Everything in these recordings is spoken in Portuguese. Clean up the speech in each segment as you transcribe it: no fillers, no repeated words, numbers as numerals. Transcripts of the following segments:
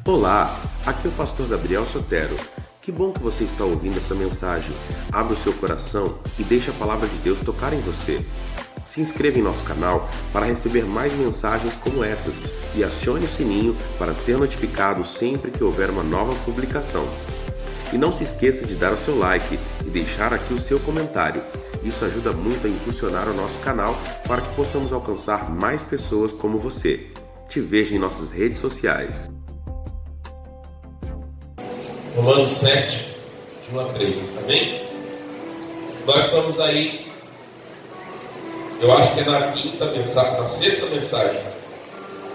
Olá, aqui é o pastor Gabriel Sotero. Que bom que você está ouvindo essa mensagem. Abra o seu coração e deixe a palavra de Deus tocar em você. Se inscreva em nosso canal para receber mais mensagens como essas e acione o sininho para ser notificado sempre que houver uma nova publicação. E não se esqueça de dar o seu like e deixar aqui o seu comentário. Isso ajuda muito a impulsionar o nosso canal para que possamos alcançar mais pessoas como você. Te vejo em nossas redes sociais. Romanos 7, de 1 a 3, amém? Nós estamos aí, eu acho que é na quinta mensagem, na sexta mensagem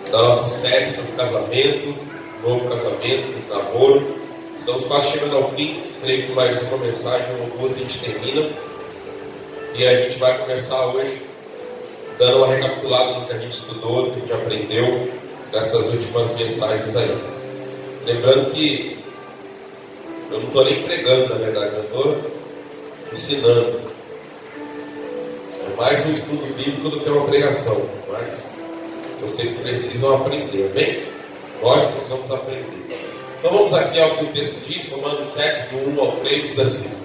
da nossa série sobre casamento, novo casamento, namoro. Estamos quase chegando ao fim, creio que mais uma mensagem ou duas a gente termina. E a gente vai começar hoje dando uma recapitulada do que a gente estudou, do que a gente aprendeu nessas últimas mensagens aí. Lembrando que eu não estou nem pregando, na verdade, eu estou ensinando. É mais um estudo bíblico do que uma pregação, mas vocês precisam aprender, amém? Nós precisamos aprender. Então vamos aqui ao que o texto diz, Romanos 7, do 1 ao 3, diz assim: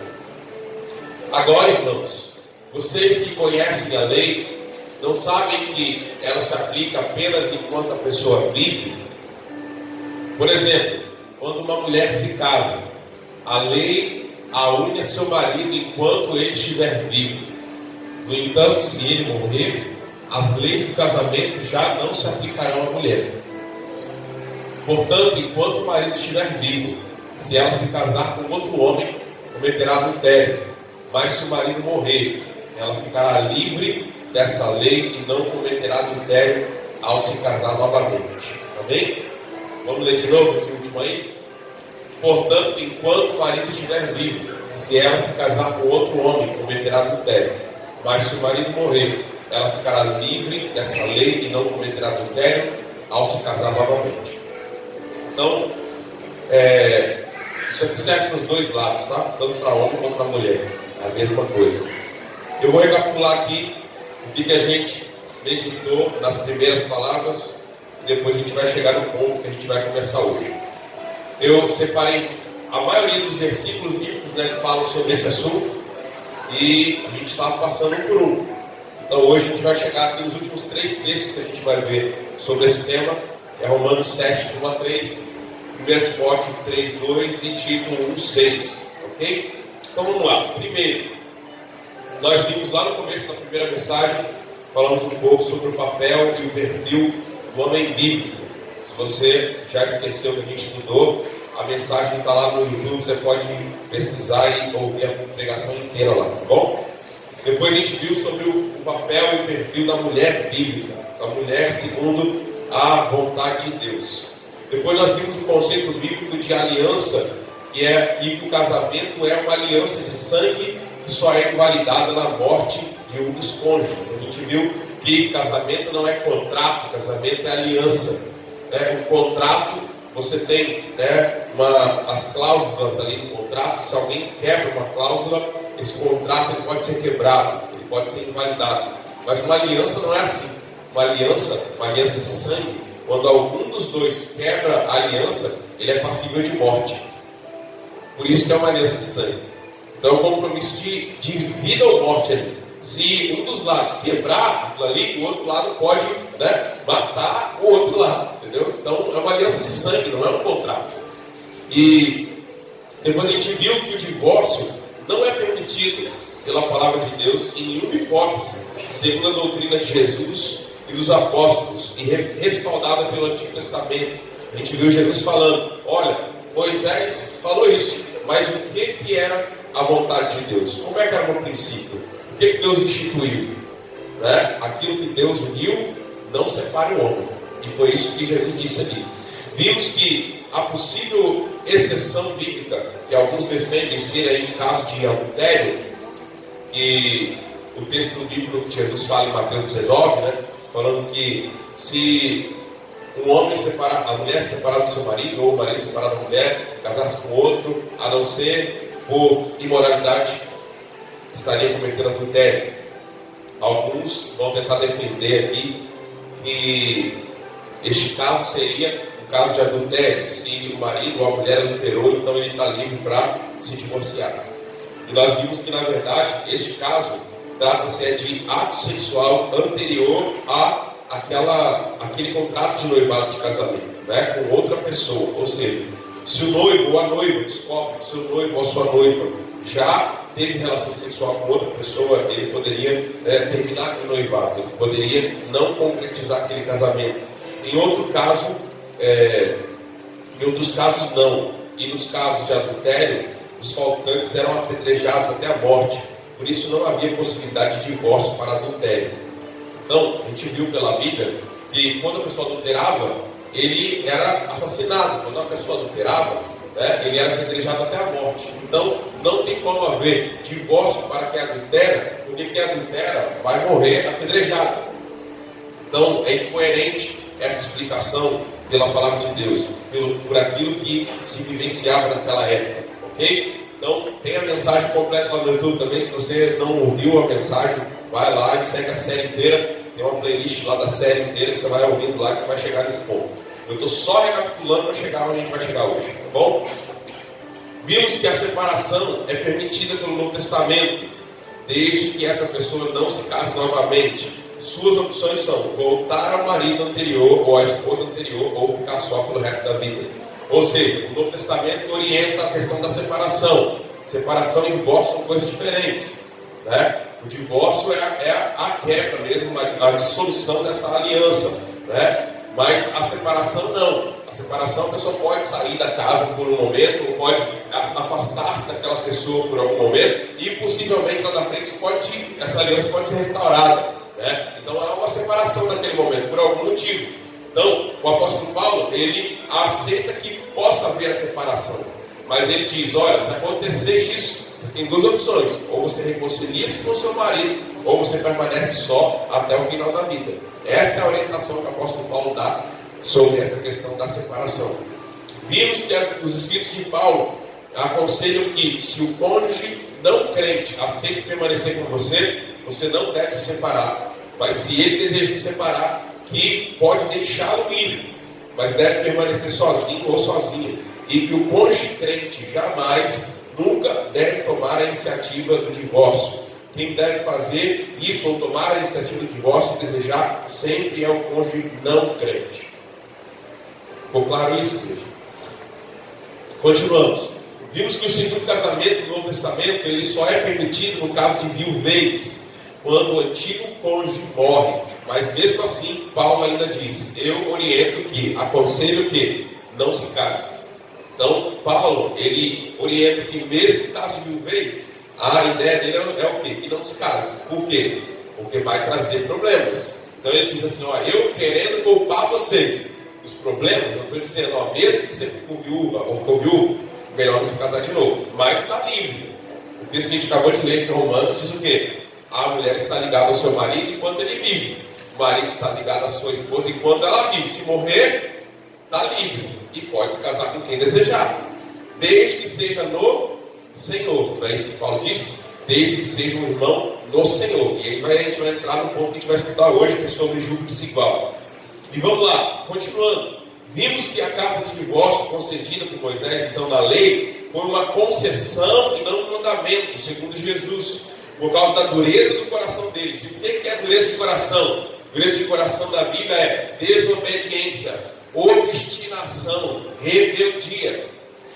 Agora, irmãos, vocês que conhecem a lei, não sabem que ela se aplica apenas enquanto a pessoa vive? Por exemplo, quando uma mulher se casa, a lei a une a seu marido enquanto ele estiver vivo. No entanto, se ele morrer, as leis do casamento já não se aplicarão à mulher. Portanto, enquanto o marido estiver vivo, se ela se casar com outro homem, cometerá adultério. Mas se o marido morrer, ela ficará livre dessa lei e não cometerá adultério ao se casar novamente. Amém? Vamos ler de novo esse último aí? Portanto, enquanto o marido estiver vivo, se ela se casar com outro homem, cometerá adultério. Mas se o marido morrer, ela ficará livre dessa lei e não cometerá adultério ao se casar novamente. Então, isso aqui serve para os dois lados, tá? Tanto para homem quanto para mulher. É a mesma coisa. Eu vou recapitular aqui o que a gente meditou nas primeiras palavras. E depois a gente vai chegar no ponto que a gente vai começar hoje. Eu separei a maioria dos versículos bíblicos, que falam sobre esse assunto. E a gente estava passando por um. Então hoje a gente vai chegar aqui nos últimos 3 textos que a gente vai ver sobre esse tema. Que é Romanos 7, 1 a 3, 1 Timóteo 3, 2 e Tito 1, 6. Ok? Então vamos lá. Primeiro, nós vimos lá no começo da primeira mensagem, falamos um pouco sobre o papel e o perfil do homem bíblico. Se você já esqueceu que a gente estudou, a mensagem está lá no YouTube, você pode pesquisar e ouvir a pregação inteira lá, tá bom? Depois a gente viu sobre o papel e o perfil da mulher bíblica, da mulher segundo a vontade de Deus. Depois nós vimos o conceito bíblico de aliança, que é que o casamento é uma aliança de sangue que só é invalidada na morte de um dos cônjuges. A gente viu que casamento não é contrato, casamento é aliança. O contrato, você tem as cláusulas ali no contrato. Se alguém quebra uma cláusula, esse contrato ele pode ser quebrado, ele pode ser invalidado. Mas uma aliança não é assim. Uma aliança de sangue, quando algum dos dois quebra a aliança, ele é passível de morte. Por isso que é uma aliança de sangue. Então é um compromisso de vida ou morte ali. Se um dos lados quebrar aquilo ali, o outro lado pode matar o outro lado, entendeu? Então é uma aliança de sangue, não é um contrato. E depois a gente viu que o divórcio não é permitido pela palavra de Deus em nenhuma hipótese, segundo a doutrina de Jesus e dos apóstolos, e respaldada pelo Antigo Testamento. A gente viu Jesus falando: olha, Moisés falou isso, mas o que era a vontade de Deus? Como é que era no princípio? O que Deus instituiu? Aquilo que Deus uniu, não separe o homem. E foi isso que Jesus disse ali. Vimos que a possível exceção bíblica, que alguns defendem ser aí em caso de adultério, que o texto bíblico que Jesus fala em Mateus 19, falando que se um homem separar, a mulher separada do seu marido, ou o marido separado da mulher, casasse com outro, a não ser por imoralidade, estaria cometendo adultério. Alguns vão tentar defender aqui que este caso seria no caso de adultério, se o marido ou a mulher adulterou, então ele está livre para se divorciar. E nós vimos que, na verdade, este caso trata-se de ato sexual anterior àquele contrato de noivado de casamento, né, com outra pessoa. Ou seja, se o noivo ou a noiva descobre que seu noivo ou a sua noiva já teve relação sexual com outra pessoa, ele poderia terminar aquele noivado, ele poderia não concretizar aquele casamento. Em outros casos não. E nos casos de adultério, os faltantes eram apedrejados até a morte. Por isso não havia possibilidade de divórcio para adultério. Então, a gente viu pela Bíblia que quando a pessoa adulterava, ele era assassinado. Quando a pessoa adulterava, ele era apedrejado até a morte. Então, não tem como haver divórcio para quem adultera, porque quem adultera vai morrer apedrejado. Então, é incoerente essa explicação pela palavra de Deus, por aquilo que se vivenciava naquela época, ok? Então, tem a mensagem completa lá no YouTube também. Se você não ouviu a mensagem, vai lá e segue a série inteira. Tem uma playlist lá da série inteira que você vai ouvindo lá e você vai chegar nesse ponto. Eu estou só recapitulando para chegar onde a gente vai chegar hoje, tá bom? Vimos que a separação é permitida pelo Novo Testamento, desde que essa pessoa não se case novamente. Suas opções são voltar ao marido anterior ou à esposa anterior, ou ficar só pelo resto da vida. Ou seja, o Novo Testamento orienta a questão da separação. Separação e divórcio são coisas diferentes, né? O divórcio é a quebra mesmo, a dissolução dessa aliança, né? Mas a separação não. A separação, a pessoa pode sair da casa por um momento, ou pode afastar-se daquela pessoa por algum momento, e possivelmente lá na frente essa aliança pode ser restaurada, né? Então há uma separação naquele momento, por algum motivo. Então, o apóstolo Paulo, ele aceita que possa haver a separação, mas ele diz, olha, se acontecer isso, você tem duas opções: ou você reconcilia-se com o seu marido, ou você permanece só até o final da vida. Essa é a orientação que o apóstolo Paulo dá sobre essa questão da separação. Vimos que os escritos de Paulo aconselham que, se o cônjuge não crente aceita permanecer com você, você não deve se separar. Mas se ele deseja se separar, que pode deixá-lo ir, mas deve permanecer sozinho ou sozinha. E que o cônjuge crente jamais, nunca deve tomar a iniciativa do divórcio. Quem deve fazer isso ou tomar a iniciativa do divórcio e desejar sempre é o cônjuge não crente. Ficou claro isso, igreja? Continuamos. Vimos que o segundo casamento no Novo Testamento, ele só é permitido no caso de viuvez, quando o antigo cônjuge morre. Mas mesmo assim, Paulo ainda diz, eu oriento que, aconselho que não se case. Então, Paulo, ele orienta que mesmo no caso de viuvez, a ideia dele é o quê? Que não se case. Por quê? Porque vai trazer problemas. Então ele diz assim, ó, eu querendo poupar vocês os problemas, eu estou dizendo, ó, mesmo que você ficou viúva ou ficou viúvo, melhor não se casar de novo. Mas está livre. O texto que a gente acabou de ler em Romanos diz o quê? A mulher está ligada ao seu marido enquanto ele vive. O marido está ligado à sua esposa enquanto ela vive. Se morrer, está livre. E pode se casar com quem desejar. Desde que seja no Senhor. Não é isso que Paulo disse? Desde que seja um irmão no Senhor. E aí a gente vai entrar no ponto que a gente vai estudar hoje, que é sobre julgo desigual. E vamos lá, continuando. Vimos que a carta de divórcio concedida por Moisés, então, na lei, foi uma concessão e não um mandamento, segundo Jesus, por causa da dureza do coração deles. E o que é dureza de coração? Dureza de coração da Bíblia é desobediência, obstinação, rebeldia.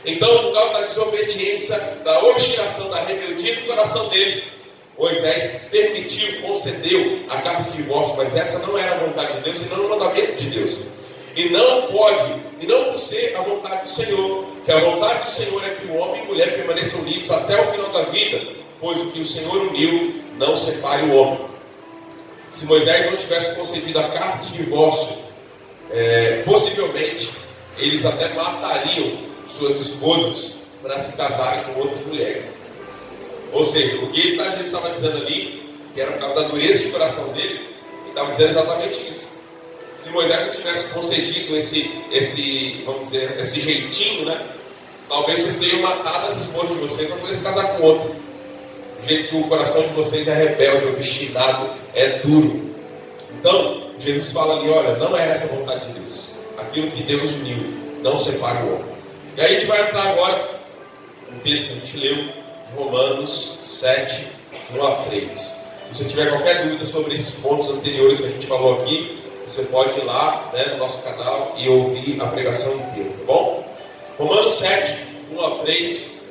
Então, por causa da desobediência, da obstinação, da rebeldia do coração deles, Moisés permitiu, concedeu a carta de divórcio, mas essa não era a vontade de Deus e não o mandamento de Deus. E não por ser a vontade do Senhor, que a vontade do Senhor é que o homem e a mulher permaneçam livres até o final da vida, pois o que o Senhor uniu, não separe o homem. Se Moisés não tivesse concedido a carta de divórcio, possivelmente eles até matariam suas esposas para se casarem com outras mulheres. Ou seja, o que Jesus estava dizendo ali, que era por causa da dureza de coração deles, ele estava dizendo exatamente isso. Se Moisés não tivesse concedido vamos dizer, esse jeitinho, né? Talvez vocês tenham matado as esposas de vocês para poder se casar com outro. Do jeito que o coração de vocês é rebelde, obstinado, é duro. Então, Jesus fala ali, olha, não é essa a vontade de Deus. A aquilo que Deus uniu, não separe o homem. E aí a gente vai entrar agora no texto que a gente leu, de Romanos 7, 1 a 3. Se você tiver qualquer dúvida sobre esses pontos anteriores que a gente falou aqui, você pode ir lá, né, no nosso canal e ouvir a pregação inteira, tá bom? Romanos 7, 1 a 3.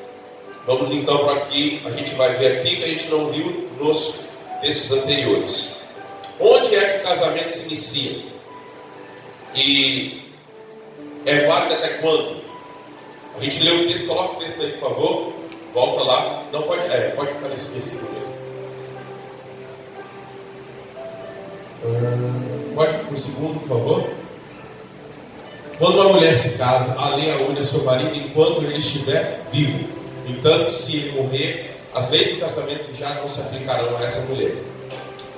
Vamos então para aqui, a gente vai ver aqui que a gente não viu nos textos anteriores. Onde é que o casamento se inicia? E é válido até quando? A gente leu o texto, coloca o texto aí, por favor. Volta lá. Não pode, pode ficar nesse versículo mesmo. Pode ir para o segundo, por favor. Quando uma mulher se casa, a lei une a seu marido enquanto ele estiver vivo. Entanto, se ele morrer, as leis do casamento já não se aplicarão a essa mulher.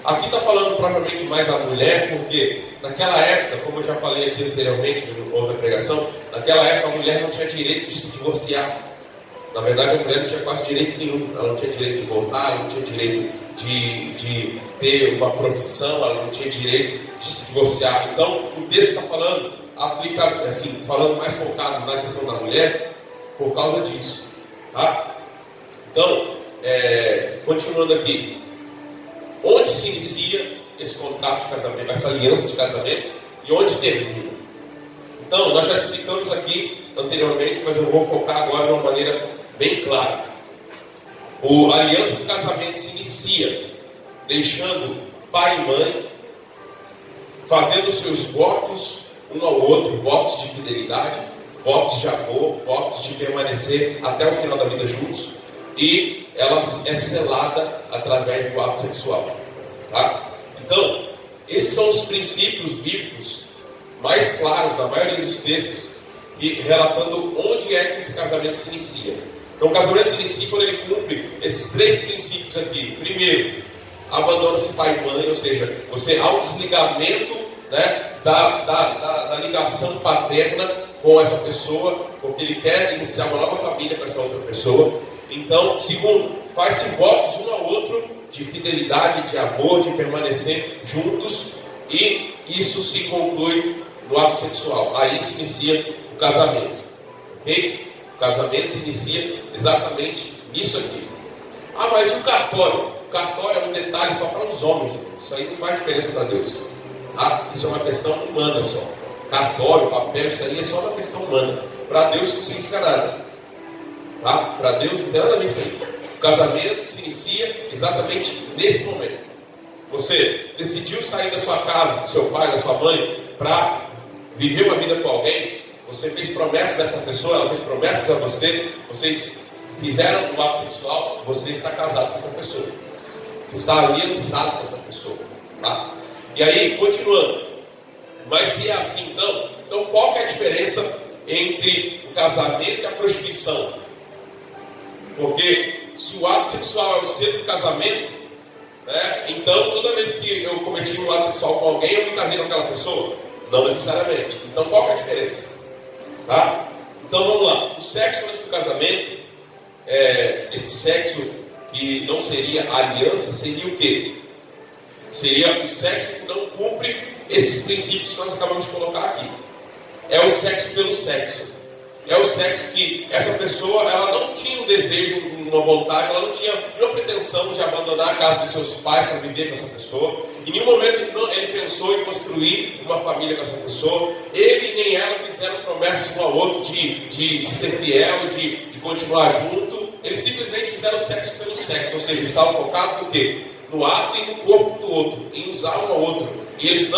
Aqui está falando propriamente mais a mulher, porque naquela época, como eu já falei aqui anteriormente, em outra pregação, naquela época a mulher não tinha direito de se divorciar. Na verdade, a mulher não tinha quase direito nenhum. Ela não tinha direito de voltar, ela não tinha direito de ter uma profissão, ela não tinha direito de se divorciar. Então, o texto está falando, aplica, assim, falando mais focado na questão da mulher, por causa disso. Tá? Então, continuando aqui. Onde se inicia esse contrato de casamento, essa aliança de casamento, e onde termina? Então, nós já explicamos aqui anteriormente, mas eu vou focar agora de uma maneira bem clara. A aliança de casamento se inicia deixando pai e mãe, fazendo seus votos um ao outro, votos de fidelidade, votos de amor, votos de permanecer até o final da vida juntos, e ela é selada através do ato sexual, tá? Então, esses são os princípios bíblicos mais claros na maioria dos textos, e relatando onde é que esse casamento se inicia. Então, o casamento se inicia quando ele cumpre esses três princípios aqui. Primeiro, abandona-se pai e mãe, ou seja, você há um desligamento, né, da ligação paterna com essa pessoa, porque ele quer iniciar uma nova família com essa outra pessoa. Então, segundo, faz-se votos um ao outro de fidelidade, de amor, de permanecer juntos, e isso se conclui no ato sexual. Aí se inicia o casamento, ok? O casamento se inicia exatamente nisso aqui. Ah, mas e o cartório? O cartório é um detalhe só para os homens. Isso aí não faz diferença para Deus, tá? Isso é uma questão humana só. Cartório, papel, isso aí é só uma questão humana. Para Deus isso não significa nada, tá? Para Deus não tem nada a ver isso aí. O casamento se inicia exatamente nesse momento. Você decidiu sair da sua casa, do seu pai, da sua mãe, para viver uma vida com alguém. Você fez promessas a essa pessoa, ela fez promessas a você. Vocês fizeram o ato sexual, você está casado com essa pessoa. Você está aliançado com essa pessoa, tá? E aí, continuando. Mas se é assim, então qual que é a diferença entre o casamento e a prostituição? Porque se o ato sexual é o centro do casamento, né, então toda vez que eu cometi um ato sexual com alguém, eu me casei com aquela pessoa? Não necessariamente. Então qual que é a diferença? Tá? Então vamos lá. O sexo antes do casamento, esse sexo que não seria aliança, seria o quê? Seria o sexo que não cumpre esses princípios que nós acabamos de colocar aqui. É o sexo pelo sexo. É o sexo que essa pessoa, ela não tinha um desejo, uma vontade, ela não tinha nenhuma pretensão de abandonar a casa dos seus pais para viver com essa pessoa. Em nenhum momento ele pensou em construir uma família com essa pessoa. Ele nem ela fizeram promessas um ao outro de ser fiel, de continuar junto. Eles simplesmente fizeram sexo pelo sexo, ou seja, estavam focados no quê? No ato e no corpo do outro, em usar um ao outro. E eles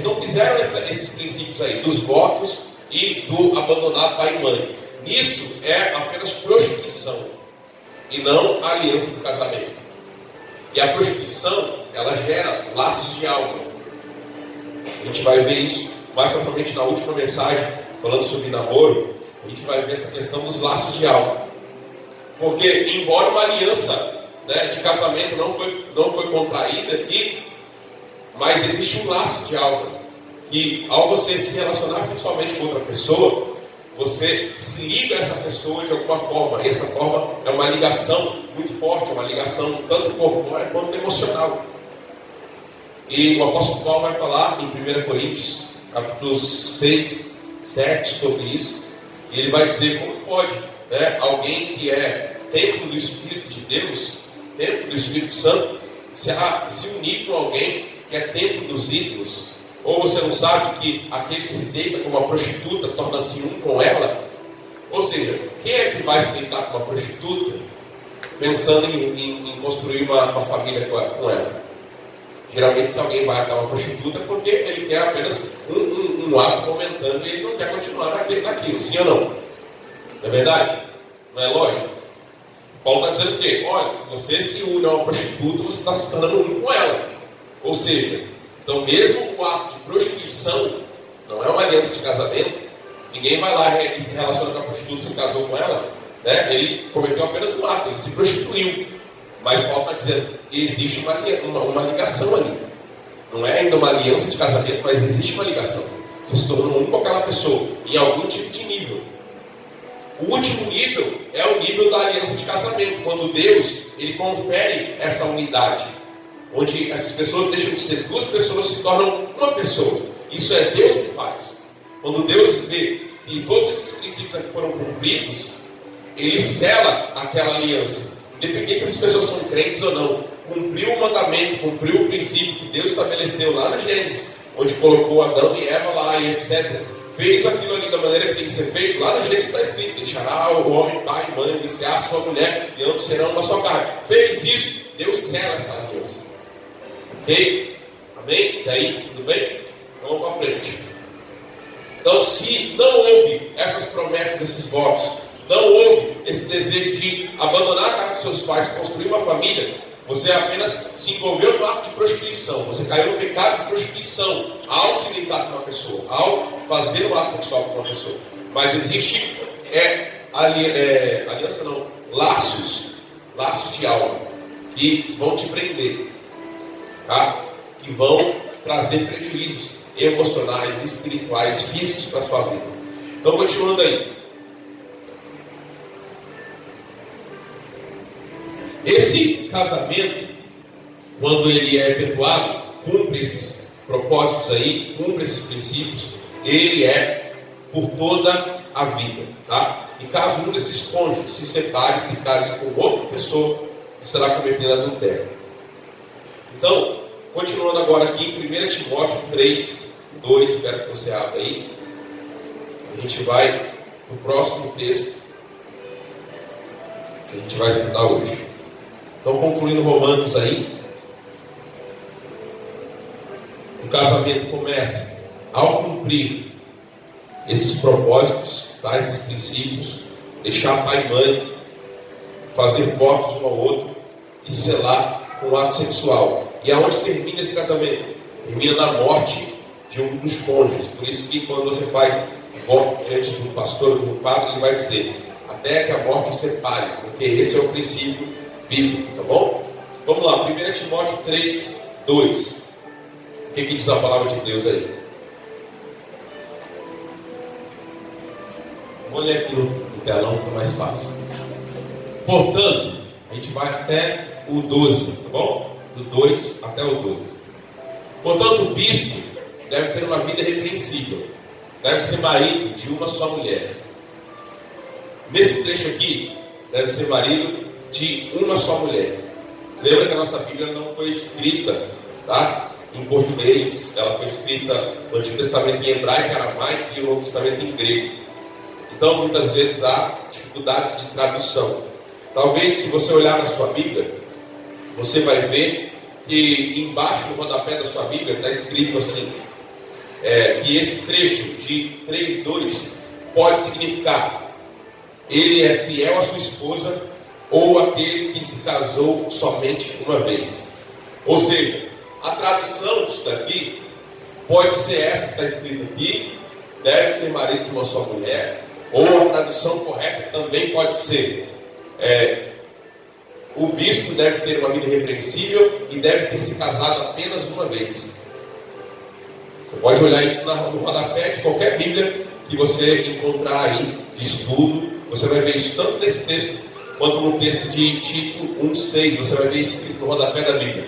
não fizeram esses princípios aí, dos votos e do abandonar pai e mãe. Isso é apenas prostituição e não a aliança do casamento. E a prostituição, ela gera laços de alma. A gente vai ver isso mais propriamente na última mensagem, falando sobre namoro. A gente vai ver essa questão dos laços de alma. Porque embora uma aliança, né, de casamento não foi contraída aqui, mas existe um laço de alma. Que ao você se relacionar sexualmente com outra pessoa, você se liga a essa pessoa de alguma forma. E essa forma é uma ligação muito forte, uma ligação tanto corpórea quanto emocional. E o apóstolo Paulo vai falar em 1 Coríntios, capítulos 6, 7, sobre isso. E ele vai dizer como pode, né, alguém que é templo do Espírito de Deus, templo do Espírito Santo, se unir com alguém que é templo dos ídolos. Ou você não sabe que aquele que se deita com uma prostituta torna-se um com ela? Ou seja, quem é que vai se deitar com uma prostituta pensando em construir uma família com ela? Geralmente, se alguém vai até uma prostituta, porque ele quer apenas um ato momentâneo e ele não quer continuar naquilo, sim ou não? Não é verdade? Não é lógico? Paulo está dizendo o quê? Olha, se você se une a uma prostituta, você está se tornando um com ela. Ou seja, então mesmo o ato de prostituição não é uma aliança de casamento. Ninguém vai lá e se relaciona com a prostituta e se casou com ela, né? Ele cometeu apenas um ato, ele se prostituiu. Mas Paulo está dizendo que existe uma ligação ali. Não é ainda uma aliança de casamento, mas existe uma ligação. Você se tornou um com aquela pessoa, em algum tipo de nível. O último nível é o nível da aliança de casamento, quando Deus ele confere essa unidade, onde essas pessoas deixam de ser duas pessoas e se tornam uma pessoa. Isso é Deus que faz. Quando Deus vê que todos esses princípios aqui foram cumpridos, Ele sela aquela aliança. Independente se essas pessoas são crentes ou não, cumpriu o mandamento, cumpriu o princípio que Deus estabeleceu lá no Gênesis, onde colocou Adão e Eva lá e etc. Fez aquilo ali da maneira que tem que ser feito. Lá no Gênesis está escrito: deixará o homem pai e mãe, iniciar a sua mulher, e ambos serão uma só carne. Fez isso, Deus sela essa aliança. Ok? Amém? Daí, tudo bem? Vamos para frente. Então, se não houve essas promessas, esses votos, não houve esse desejo de abandonar a casa dos seus pais, construir uma família, você apenas se envolveu no ato de prostituição. Você caiu no pecado de prostituição ao se deitar com uma pessoa, ao fazer um ato sexual com uma pessoa. Mas existe aliança não, laços de alma que vão te prender, tá? Que vão trazer prejuízos emocionais, espirituais, físicos para a sua vida. Então, continuando aí. Esse casamento, quando ele é efetuado, cumpre esses propósitos aí, cumpre esses princípios, ele é por toda a vida, tá? E caso um desses cônjuges se separe, se case com outra pessoa, estará cometendo adultério. Então, continuando agora aqui em 1 Timóteo 3, 2, quero que você abra aí. A gente vai para o próximo texto que a gente vai estudar hoje. Então, concluindo Romanos aí, o casamento começa ao cumprir esses propósitos, tá? Esses princípios, deixar pai e mãe, fazer votos um ao outro e selar com um ato sexual. E aonde termina esse casamento? Termina na morte de um dos cônjuges. Por isso que quando você faz voto diante de um pastor ou de um padre, ele vai dizer: até que a morte o separe, porque esse é o princípio bíblico, tá bom? Vamos lá, 1 Timóteo 3, 2. O que diz a palavra de Deus aí? Vou ler aqui no telão, fica mais fácil. Portanto, a gente vai até o 12, tá bom? Do 2 até o 12. Portanto, o bispo deve ter uma vida irrepreensível, deve ser marido de uma só mulher. Nesse trecho aqui, deve ser marido de uma só mulher. Lembra que a nossa Bíblia não foi escrita, tá, em português, ela foi escrita no Antigo Testamento em hebraico, aramaico e no Novo Testamento em grego. Então, muitas vezes há dificuldades de tradução. Talvez, se você olhar na sua Bíblia, você vai ver que embaixo no rodapé da sua Bíblia está escrito assim, que esse trecho de 3:2 pode significar: ele é fiel à sua esposa, ou aquele que se casou somente uma vez. Ou seja, a tradução disso daqui pode ser essa que está escrita aqui: deve ser marido de uma só mulher. Ou a tradução correta também pode ser: o bispo deve ter uma vida irrepreensível e deve ter se casado apenas uma vez. Você pode olhar isso no rodapé de qualquer Bíblia que você encontrar aí de estudo. Você vai ver isso tanto nesse texto quanto no texto de Tito 1,6. Você vai ver isso escrito no rodapé da Bíblia,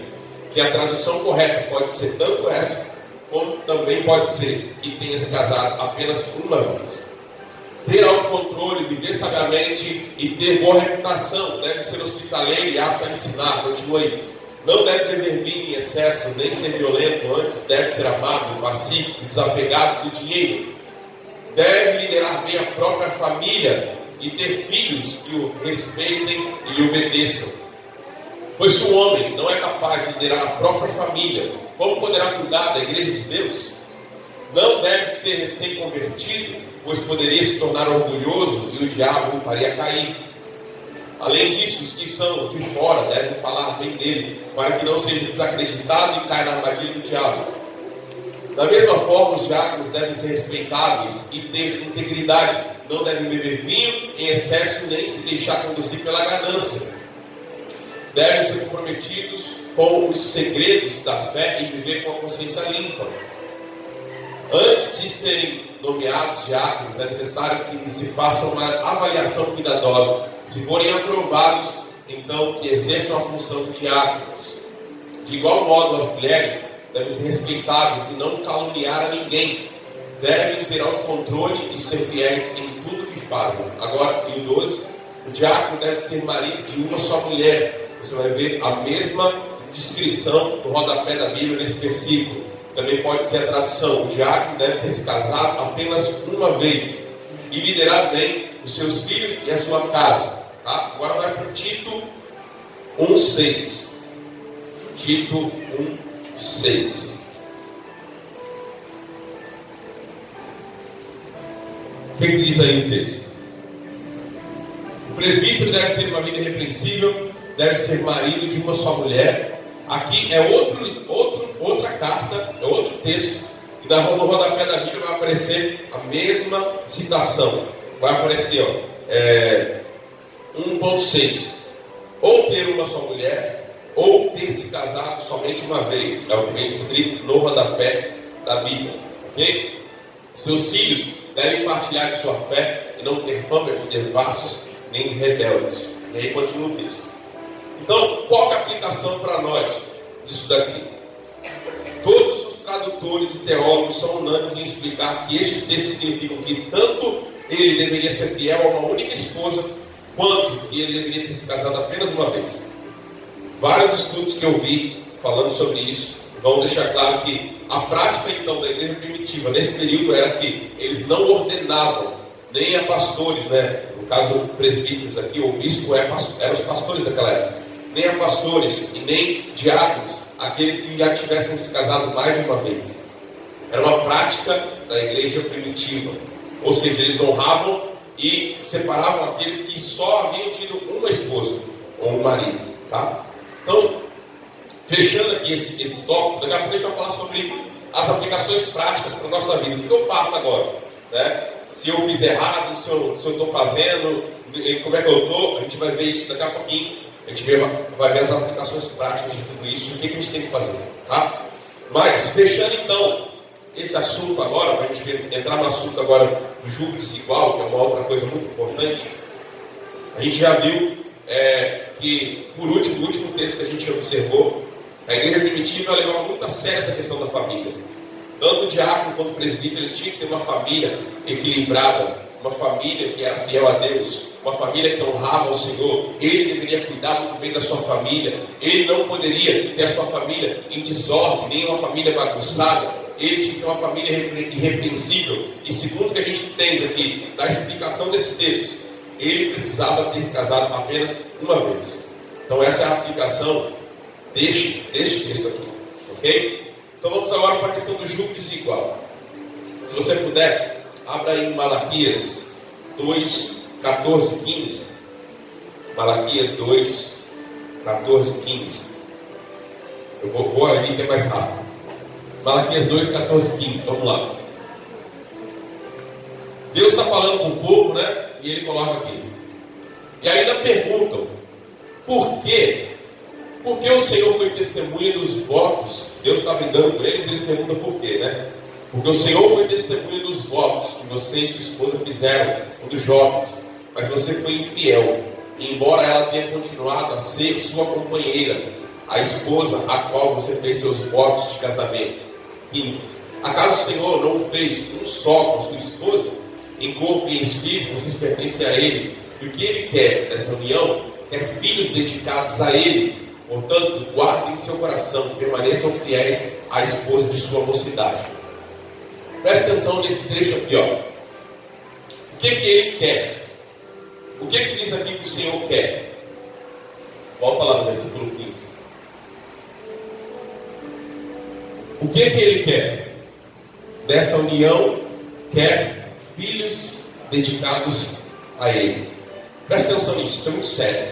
que a tradução correta pode ser tanto essa como também pode ser que tenha se casado apenas uma vez. Ter autocontrole, viver sabiamente e ter boa reputação, deve ser hospitaleiro e apto a ensinar. Continua aí. Não deve beber vinho em excesso, nem ser violento, antes deve ser amável, pacífico, desapegado do dinheiro. Deve liderar bem a própria família e ter filhos que o respeitem e lhe obedeçam. Pois se o homem não é capaz de liderar a própria família, como poderá cuidar da igreja de Deus? Não deve ser recém-convertido, pois poderia se tornar orgulhoso e o diabo o faria cair. Além disso, os que são de fora devem falar bem dele, para que não seja desacreditado e caia na armadilha do diabo. Da mesma forma, os diáconos devem ser respeitáveis e ter integridade. Não devem beber vinho em excesso, nem se deixar conduzir pela ganância. Devem ser comprometidos com os segredos da fé e viver com a consciência limpa. Antes de serem nomeados diáconos, é necessário que se faça uma avaliação cuidadosa. Se forem aprovados, então que exerçam a função de diáconos. De igual modo, as mulheres devem ser respeitáveis e não caluniar a ninguém. Devem ter autocontrole e ser fiéis em tudo que fazem. Agora, em 12, o diácono deve ser marido de uma só mulher. Você vai ver a mesma descrição no rodapé da Bíblia nesse versículo. Também pode ser a tradução. O diácono deve ter se casado apenas uma vez e liderar bem os seus filhos e a sua casa. Tá? Agora vai para Tito 1,6. Tito 1,6. O que diz aí o texto? O presbítero deve ter uma vida irrepreensível, deve ser marido de uma só mulher. Aqui é outra carta, é outro texto. E no rodapé da Bíblia vai aparecer a mesma citação. Vai aparecer 1,6. Ou ter uma só mulher, ou ter se casado somente uma vez. É o que vem escrito no rodapé da Bíblia. Ok? Seus filhos devem partilhar de sua fé e não ter fama de devassos nem de rebeldes. E aí continua o texto. Então, qual é a aplicação para nós disso daqui? Todos os tradutores e teólogos são unânimes em explicar que estes textos significam que tanto ele deveria ser fiel a uma única esposa, quanto que ele deveria ter se casado apenas uma vez. Vários estudos que eu vi falando sobre isso vão deixar claro que a prática então da igreja primitiva nesse período era que eles não ordenavam nem a pastores, né? No caso presbíteros aqui, o bispo eram os pastores daquela época, nem a pastores e nem diáconos, aqueles que já tivessem se casado mais de uma vez. Era uma prática da igreja primitiva, ou seja, eles honravam e separavam aqueles que só haviam tido uma esposa ou um marido, tá? Então, fechando aqui esse tópico, daqui a pouco a gente vai falar sobre as aplicações práticas para a nossa vida. O que eu faço agora? Né? Se eu fiz errado, se eu estou fazendo, como é que eu estou? A gente vai ver isso daqui a pouquinho. A gente vai ver as aplicações práticas de tudo isso, o que a gente tem que fazer. Tá? Mas, fechando então esse assunto agora, para a gente entrar no assunto agora do julgo desigual, que é uma outra coisa muito importante, a gente já viu que, por último, o último texto que a gente observou, a igreja primitiva levava muito a sério essa questão da família. Tanto o diácono quanto o presbítero, ele tinha que ter uma família equilibrada, uma família que era fiel a Deus, uma família que honrava o Senhor. Ele deveria cuidar muito bem da sua família. Ele não poderia ter a sua família em desordem, nem uma família bagunçada. Ele tinha que ter uma família irrepreensível. E segundo o que a gente entende aqui, da explicação desses textos, ele precisava ter se casado apenas uma vez. Então essa é a aplicação deste texto aqui, ok? Então vamos agora para a questão do julgo desigual. Se você puder, abra aí em Malaquias 2, 14, 15. Malaquias 2, 14, 15. Eu vou ali que é mais rápido. Malaquias 2, 14, 15. Vamos lá. Deus está falando com o povo, né? E ele coloca aqui. E ainda perguntam: por quê? Porque o Senhor foi testemunha dos votos. Deus está brigando com eles e eles perguntam por quê, né? Porque o Senhor foi testemunha dos votos que você e sua esposa fizeram, um dos jovens. Mas você foi infiel, embora ela tenha continuado a ser sua companheira, a esposa a qual você fez seus votos de casamento. 15. Acaso o Senhor não o fez um só com a sua esposa? Em corpo e em espírito, vocês pertencem a Ele. E o que Ele quer dessa união? Quer filhos dedicados a Ele. Portanto, guardem seu coração, permaneçam fiéis à esposa de sua mocidade. Preste atenção nesse trecho aqui, ó. O que Ele quer? O que diz aqui que o Senhor quer? Volta lá no versículo 15. O que Ele quer? Dessa união, quer filhos dedicados a Ele. Preste atenção nisso, isso é muito sério.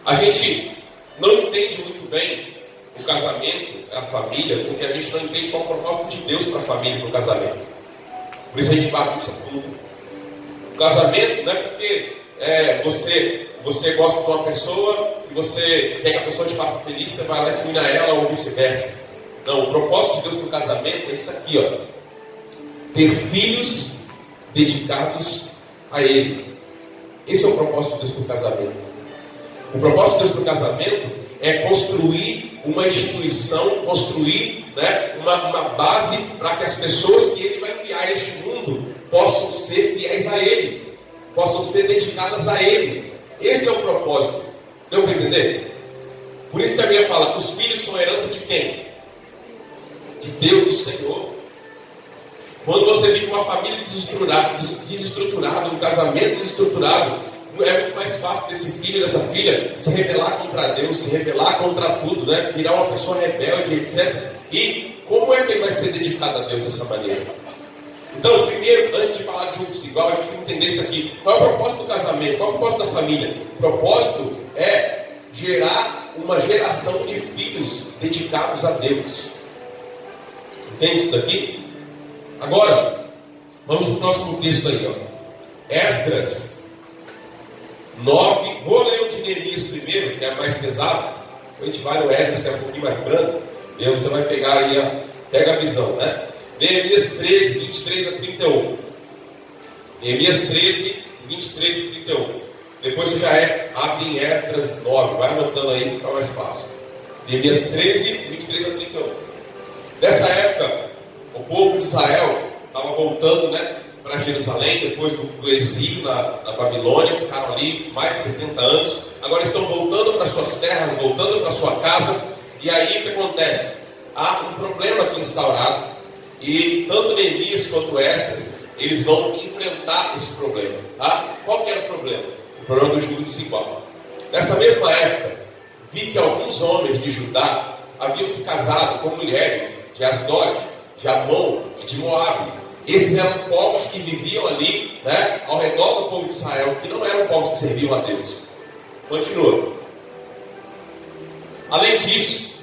A gente não entende muito bem o casamento, a família, porque a gente não entende qual é o propósito de Deus para a família e para o casamento. Por isso a gente bagunça tudo. O casamento não é porque você gosta de uma pessoa e você quer que a pessoa te faça feliz, você vai lá e se une a ela ou vice-versa. Não, o propósito de Deus para o casamento é isso aqui, ó. Ter filhos dedicados a Ele. Esse é o propósito de Deus para o casamento. O propósito de Deus para o casamento é construir uma instituição, construir, uma base para que as pessoas que Ele vai enviar a este mundo possam ser fiéis a Ele, possam ser dedicadas a Ele. Esse é o propósito. Deu para entender? Por isso que a Bíblia fala, os filhos são a herança de quem? De Deus, do Senhor. Quando você vive uma família desestruturada, um casamento desestruturado, é muito mais fácil desse filho e dessa filha se rebelar contra Deus, se rebelar contra tudo, virar uma pessoa rebelde, etc. E como é que ele vai ser dedicado a Deus dessa maneira? Então, primeiro, antes de falar de juntos igual, a gente precisa entender isso aqui. Qual é o propósito do casamento? Qual é o propósito da família? O propósito é gerar uma geração de filhos dedicados a Deus. Entende isso daqui? Agora, vamos para o próximo texto aí, ó. Esdras 9, vou ler o de Neemias primeiro, que é mais pesado. A gente vai no Esdras, que é um pouquinho mais branco, e aí você vai pegar aí, pega a visão, Neemias 13, 23 a 31. Neemias 13, 23 e 31. Depois você já abre em Esdras 9, vai anotando aí, fica mais fácil. Neemias 13, 23 a 31. Nessa época, o povo de Israel estava voltando, para Jerusalém, depois do exílio na Babilônia, ficaram ali mais de 70 anos, agora estão voltando para suas terras, voltando para sua casa, e aí o que acontece? Há um problema aqui instaurado, e tanto Neemias quanto Esdras, eles vão enfrentar esse problema, Qual que era o problema? O problema do jugo desigual. Nessa mesma época, vi que alguns homens de Judá haviam se casado com mulheres de Asdod, de Amon e de Moabe. Esses eram povos que viviam ali, ao redor do povo de Israel, que não eram povos que serviam a Deus. Continua. Além disso,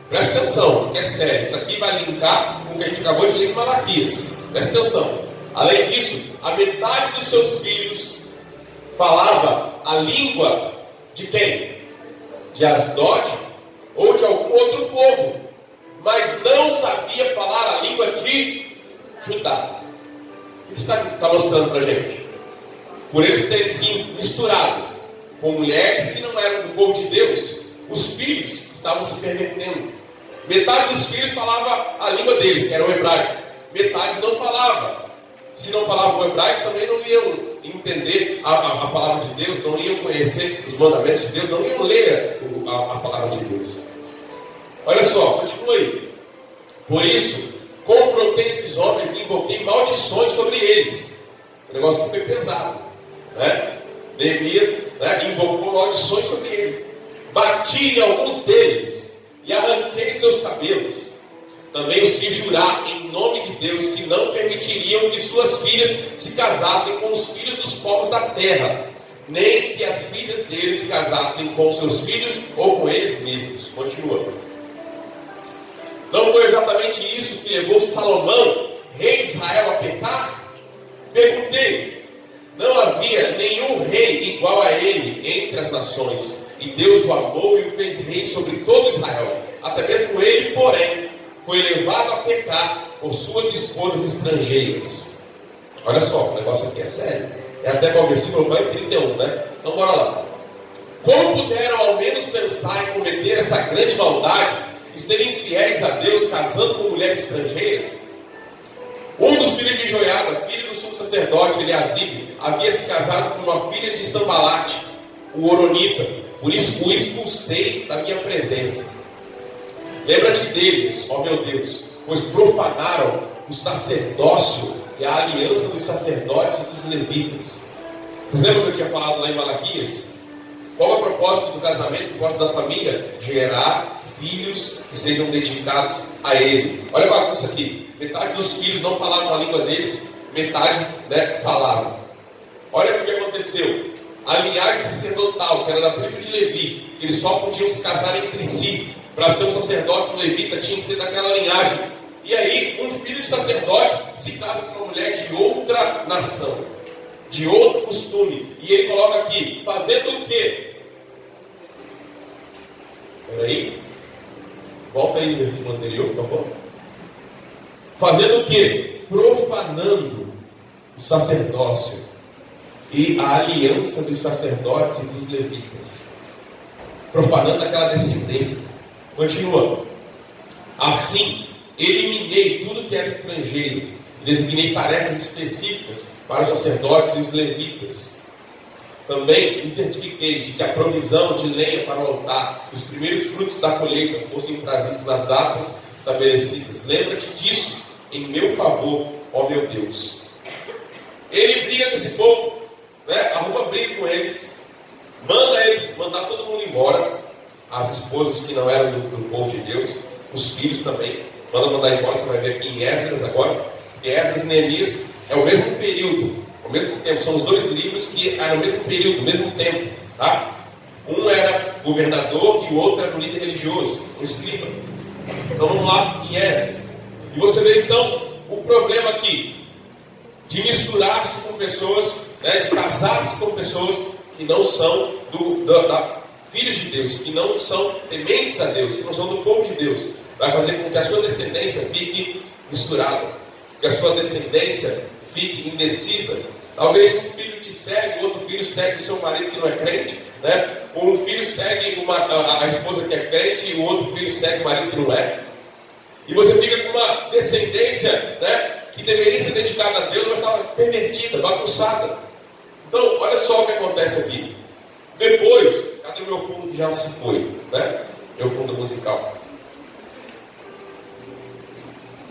presta atenção, porque é sério, isso aqui vai linkar com o que a gente acabou de ler em Malaquias. Presta atenção. Além disso, a metade dos seus filhos falava a língua de quem? De Asdod ou de algum outro povo, mas não sabia falar a língua de Judá. O que está mostrando para a gente? Por eles terem se misturado com mulheres que não eram do povo de Deus, os filhos estavam se pervertendo. Metade dos filhos falava a língua deles, que era o hebraico. Metade não falava. Se não falavam o hebraico, também não iam entender a palavra de Deus, não iam conhecer os mandamentos de Deus, não iam ler a palavra de Deus. Olha só, continua aí. Por isso, confrontei esses homens e invoquei maldições sobre eles. O negócio que foi pesado, Neemias, invocou maldições sobre eles. Bati em alguns deles e arranquei seus cabelos. Também os fiz jurar em nome de Deus que não permitiriam que suas filhas se casassem com os filhos dos povos da terra, nem que as filhas deles se casassem com seus filhos ou com eles mesmos. Continua. Não foi exatamente isso que levou Salomão, rei de Israel, a pecar? Perguntei-lhes. Não havia nenhum rei igual a ele entre as nações, e Deus o amou e o fez rei sobre todo Israel. Até mesmo ele, porém, foi levado a pecar por suas esposas estrangeiras. Olha só, o negócio aqui é sério. É até qual versículo eu falei? 31, Então bora lá. Como puderam ao menos pensar em cometer essa grande maldade e serem fiéis a Deus, casando com mulheres estrangeiras? Um dos filhos de Joiada, filho do sumo sacerdote Eliasibe, havia se casado com uma filha de Sambalate, o Horonita. Por isso o expulsei da minha presença. Lembra-te deles, ó meu Deus, pois profanaram o sacerdócio e a aliança dos sacerdotes e dos levitas. Vocês lembram que eu tinha falado lá em Malaquias? Qual é o propósito do casamento, o propósito da família? Gerar filhos que sejam dedicados a Ele. Olha a bagunça aqui. Metade dos filhos não falavam a língua deles, metade, falavam. Olha o que aconteceu. A linhagem sacerdotal, que era da tribo de Levi, que eles só podiam se casar entre si. Para ser um sacerdote, um levita, tinha que ser daquela linhagem. E aí, um filho de sacerdote se casa com uma mulher de outra nação, de outro costume. E ele coloca aqui, fazendo o quê? Peraí. Volta aí no versículo anterior, por favor. Fazendo o quê? Profanando o sacerdócio e a aliança dos sacerdotes e dos levitas. Profanando aquela descendência. Continua. Assim, eliminei tudo que era estrangeiro e designei tarefas específicas para os sacerdotes e os levitas. Também me certifiquei de que a provisão de lenha para o altar e os primeiros frutos da colheita fossem trazidos nas datas estabelecidas. Lembra-te disso em meu favor, ó meu Deus. Ele briga com esse povo, arruma briga com eles, manda eles mandar todo mundo embora, as esposas que não eram do povo de Deus, os filhos também, mandar embora. Você vai ver aqui em Esdras agora, porque Esdras e Neemias é o mesmo período, ao mesmo tempo, são os dois livros que eram o mesmo período, o mesmo tempo, tá? Um era governador e o outro era um líder religioso, um escriba. Então vamos lá em Esdras. E você vê então o problema aqui de misturar-se com pessoas, de casar-se com pessoas que não são filhos de Deus, que não são tementes a Deus, que não são do povo de Deus. Vai fazer com que a sua descendência fique misturada, que a sua descendência fique indecisa. Talvez um filho te segue, o outro filho segue o seu marido que não é crente, ou um filho segue a esposa que é crente e o outro filho segue o marido que não é. E você fica com uma descendência, que deveria ser dedicada a Deus, mas está pervertida, bagunçada. Então, olha só o que acontece aqui. Depois, cadê o meu fundo que já se foi? Meu fundo musical.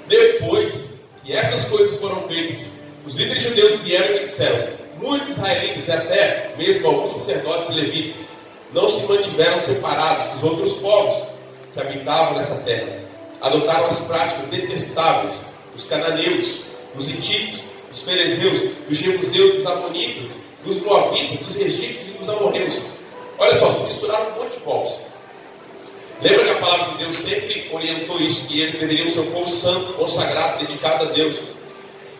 Depois que essas coisas foram feitas, os líderes judeus vieram e disseram: muitos israelitas e até mesmo alguns sacerdotes e levitas não se mantiveram separados dos outros povos que habitavam nessa terra. Adotaram as práticas detestáveis dos cananeus, dos hititas, dos ferezeus, dos jebuseus, dos amonitas, dos moabitas, dos egípcios e dos amorreus. Olha só, se misturaram um monte de povos. Lembra que a palavra de Deus sempre orientou isso, que eles deveriam ser um povo santo, consagrado, dedicado a Deus.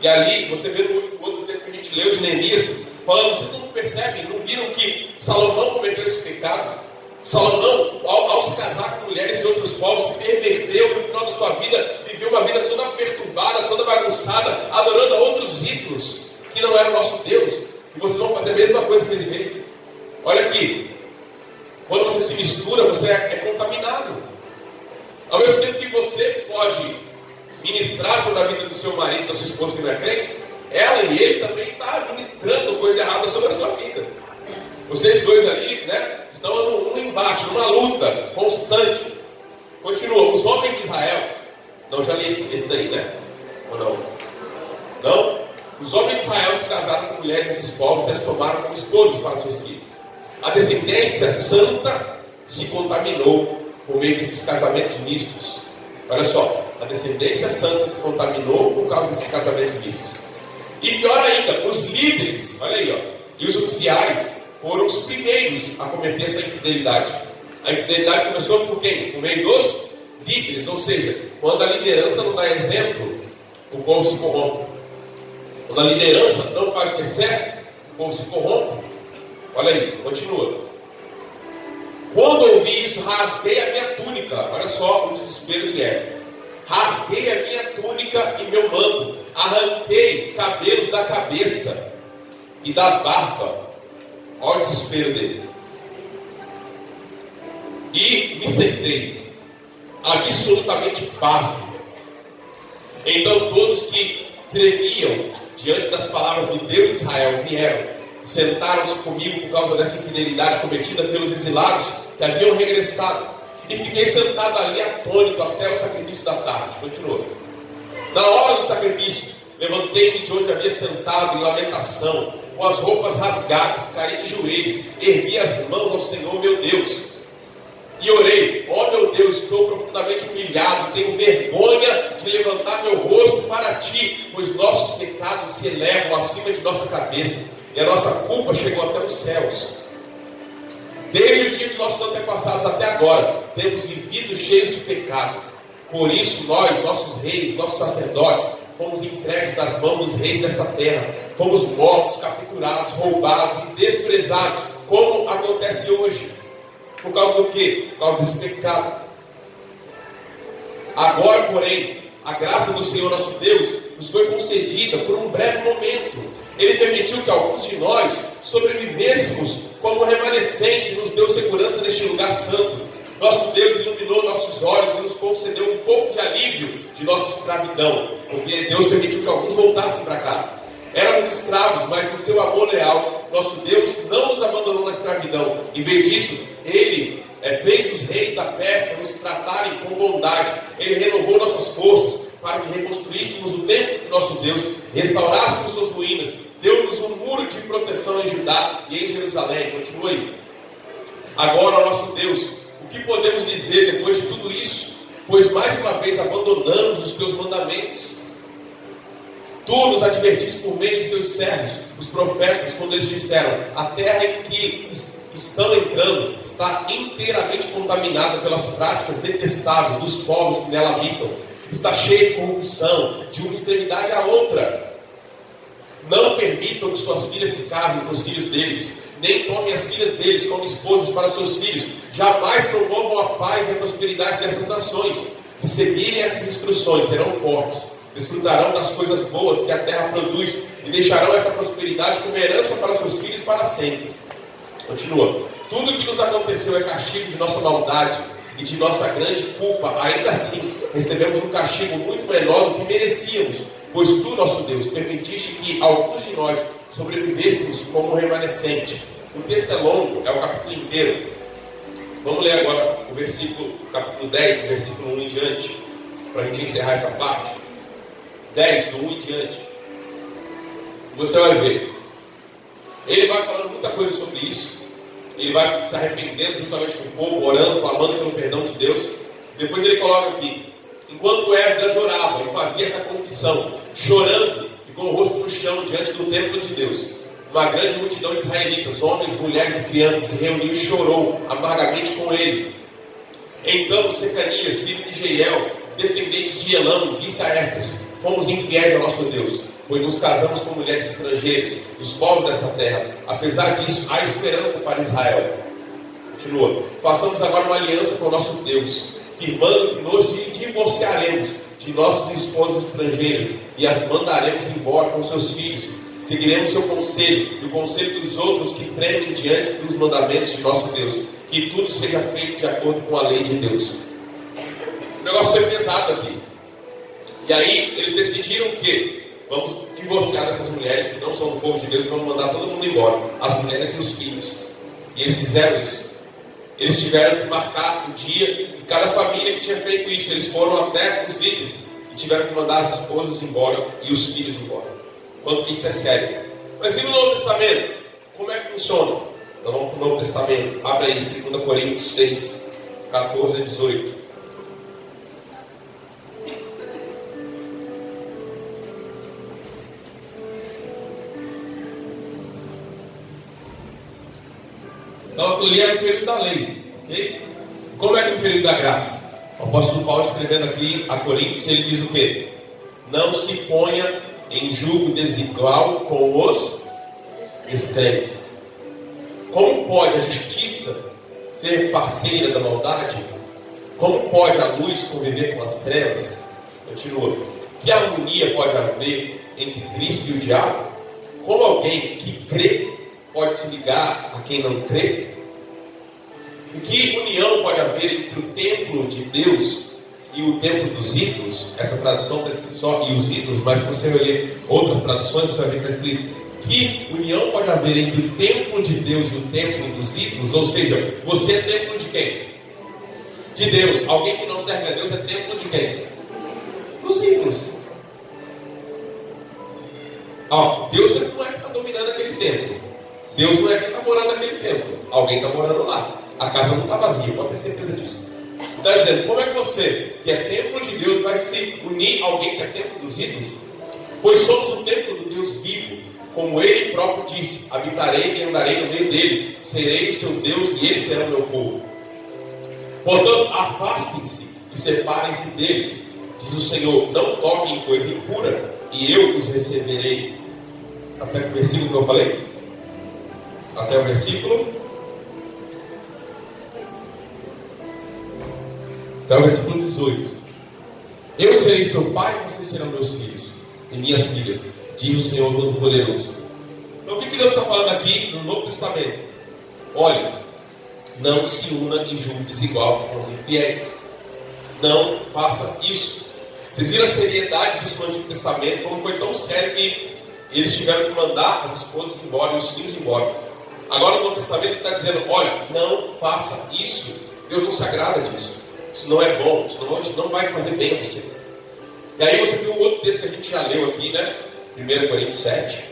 E ali, você vê no outro texto que a gente leu de Neemias, falando: vocês não percebem, não viram que Salomão cometeu esse pecado? Salomão, ao se casar com mulheres de outros povos, se perverteu e no final da sua vida viveu uma vida toda perturbada, toda bagunçada, adorando a outros ídolos que não eram o nosso Deus. E vocês vão fazer a mesma coisa que eles fez. Olha aqui, quando você se mistura, você é contaminado. Ao mesmo tempo que você pode ministrar sobre a vida do seu marido, da sua esposa que não é crente, ela e ele também estão ministrando coisa errada sobre a sua vida. Vocês dois ali, estão num embate, numa luta constante. Continua, os homens de Israel. Não, já li esse daí, Ou não? Não? Os homens de Israel se casaram com mulheres desses povos e as tomaram como esposas para seus filhos. A descendência santa se contaminou por meio desses casamentos mistos. Olha só, a descendência santa se contaminou por causa desses casamentos mistos. E pior ainda, os líderes, olha aí, e os oficiais foram os primeiros a cometer essa infidelidade. A infidelidade começou por quem? Por meio dos líderes, ou seja, quando a liderança não dá exemplo, o povo se corrompe. Quando a liderança não faz o que é certo, o povo se corrompe. Olha aí, continua. Quando ouvi isso, rasguei a minha túnica. Olha só o desespero de Esdras. Rasguei a minha túnica e meu manto, arranquei cabelos da cabeça e da barba. Olha o desespero dele. E me sentei. absolutamente pasmo. Então todos que tremiam diante das palavras do Deus de Israel vieram, sentaram-se comigo por causa dessa infidelidade cometida pelos exilados que haviam regressado, e fiquei sentado ali atônito até o sacrifício da tarde. Continua. Na hora do sacrifício, levantei-me de onde havia sentado em lamentação, com as roupas rasgadas, caí de joelhos, ergui as mãos ao Senhor meu Deus e orei: ó meu Deus, estou profundamente humilhado, tenho vergonha de levantar meu rosto para ti, pois nossos pecados se elevam acima de nossa cabeça e a nossa culpa chegou até os céus. Desde o dia de nossos antepassados até agora, temos vivido cheios de pecado. Por isso nós, nossos reis, nossos sacerdotes, fomos entregues das mãos dos reis desta terra. Fomos mortos, capturados, roubados e desprezados, como acontece hoje. Por causa do quê? Por causa desse pecado. Agora, porém, a graça do Senhor nosso Deus nos foi concedida por um breve momento. Ele permitiu que alguns de nós sobrevivêssemos como remanescente, nos deu segurança neste lugar santo. Nosso Deus iluminou nossos olhos e nos concedeu um pouco de alívio de nossa escravidão, porque Deus permitiu que alguns voltassem para casa. Éramos escravos, mas em seu amor leal, nosso Deus não nos abandonou na escravidão. Em vez disso, Ele fez os reis da Pérsia nos tratarem com bondade. Ele renovou nossas forças para que reconstruíssemos o templo de nosso Deus, restaurássemos suas ruínas, deu-nos um muro de proteção em Judá e em Jerusalém. Continua aí. Agora, nosso Deus, o que podemos dizer depois de tudo isso? Pois mais uma vez abandonamos os teus mandamentos. Tu nos advertiste por meio de teus servos, os profetas, quando eles disseram: a terra em que estão entrando está inteiramente contaminada pelas práticas detestáveis dos povos que nela habitam. Está cheia de corrupção, de uma extremidade à outra. Não permitam que suas filhas se casem com os filhos deles, nem tomem as filhas deles como esposas para seus filhos. Jamais promovam a paz e a prosperidade dessas nações. Se seguirem essas instruções, serão fortes, desfrutarão das coisas boas que a terra produz e deixarão essa prosperidade como herança para seus filhos para sempre. Continua. Tudo o que nos aconteceu é castigo de nossa maldade e de nossa grande culpa. Ainda assim, recebemos um castigo muito menor do que merecíamos, pois tu, nosso Deus, permitiste que alguns de nós sobrevivêssemos como remanescente. O texto é longo, é o capítulo inteiro. Vamos ler agora o versículo, capítulo 10, versículo 1 em diante, para a gente encerrar essa parte. 10, do 1 em diante. Você vai ver. Ele vai falando muita coisa sobre isso. Ele vai se arrependendo juntamente com o povo, orando, clamando pelo perdão de Deus. Depois ele coloca aqui: enquanto Esdras orava e fazia essa confissão, chorando e com o rosto no chão diante do templo de Deus, uma grande multidão de israelitas, homens, mulheres e crianças, se reuniu e chorou amargamente com ele. Então Secanias, filho de Jeiel, descendente de Elam, disse a Esdras: fomos infiéis ao nosso Deus, pois nos casamos com mulheres estrangeiras, dos povos dessa terra. Apesar disso, há esperança para Israel. Continua. Façamos agora uma aliança com o nosso Deus, firmando que nos divorciaremos de nossas esposas estrangeiras e as mandaremos embora com seus filhos. Seguiremos seu conselho e o conselho dos outros que tremem diante dos mandamentos de nosso Deus. Que tudo seja feito de acordo com a lei de Deus. O negócio foi pesado aqui. E aí eles decidiram que vamos divorciar dessas mulheres que não são do povo de Deus e vamos mandar todo mundo embora, as mulheres e os filhos. E eles fizeram isso. Eles tiveram que marcar o dia, e cada família que tinha feito isso, eles foram até os líderes e tiveram que mandar as esposas embora e os filhos embora. Quanto que isso é sério. Mas e no Novo Testamento? Como é que funciona? Então vamos para o Novo Testamento. Abre aí, 2 Coríntios 6, 14 a 18. Então aquilo ali era o período da lei, ok? Como é que é o período da graça? O apóstolo Paulo, escrevendo aqui a Coríntios, ele diz o quê? Não se ponha em julgo desigual com os descrentes. Como pode a justiça ser parceira da maldade? Como pode a luz conviver com as trevas? Continua. Que harmonia pode haver entre Cristo e o diabo? Como alguém que crê pode se ligar a quem não crê? E que união pode haver entre o templo de Deus e o templo dos ídolos, essa tradução está escrito só e os ídolos, mas se você ler outras traduções, você vai ver que está escrito que união pode haver entre o templo de Deus e o templo dos ídolos, ou seja, você é templo de quem? De Deus. Alguém que não serve a Deus é templo de quem? Dos ídolos. Deus não é que está dominando aquele templo. Deus não é que está morando naquele templo. Alguém está morando lá. A casa não está vazia, pode ter certeza disso. Está dizendo, como é que você, que é templo de Deus, vai se unir a alguém que é templo dos ídolos? Pois somos o templo do Deus vivo, como Ele próprio disse: habitarei e andarei no meio deles, serei o seu Deus e eles serão meu povo. Portanto, afastem-se e separem-se deles, diz o Senhor, não toquem em coisa impura, e eu os receberei. Até o versículo que eu falei? Até o versículo 18. Eu serei seu pai e vocês serão meus filhos e minhas filhas, diz o Senhor Todo-Poderoso. Então, o que Deus está falando aqui no Novo Testamento? Olha, não se una em julgo desigual com os infiéis. Não faça isso. Vocês viram a seriedade disso no Antigo Testamento, como foi tão sério que eles tiveram que mandar as esposas embora e os filhos embora. Agora no Novo Testamento ele está dizendo, olha, não faça isso. Deus não se agrada disso. Isso não é bom, isso não vai fazer bem a você. E aí você viu o outro texto que a gente já leu aqui, né? 1 Coríntios 7.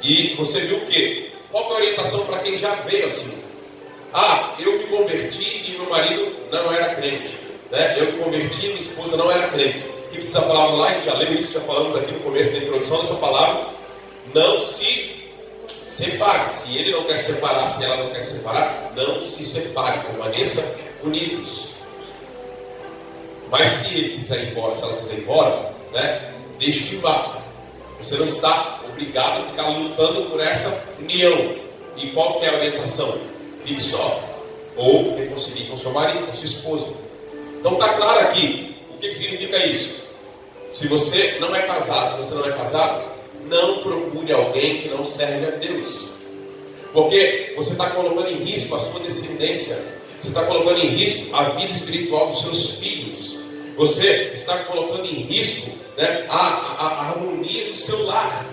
E você viu o quê? Qual é a orientação para quem já veio assim? Eu me converti e meu marido não era crente, né? Eu me converti e minha esposa não era crente. O que diz a palavra lá? A gente já leu isso, já falamos aqui no começo da introdução dessa palavra. Não se separe. Se ele não quer separar, se ela não quer separar, não se separe, permaneça unidos. Mas se ele quiser ir embora, se ela quiser ir embora, né, deixe que vá. Você não está obrigado a ficar lutando por essa união. E qual que é a orientação? Fique só. Ou reconcilie com seu marido, com sua esposa. Então está claro aqui. O que significa isso? Se você não é casado, se você não é casado, não procure alguém que não serve a Deus. Porque você está colocando em risco a sua descendência. Você está colocando em risco a vida espiritual dos seus filhos. Você está colocando em risco, né, a harmonia do seu lar.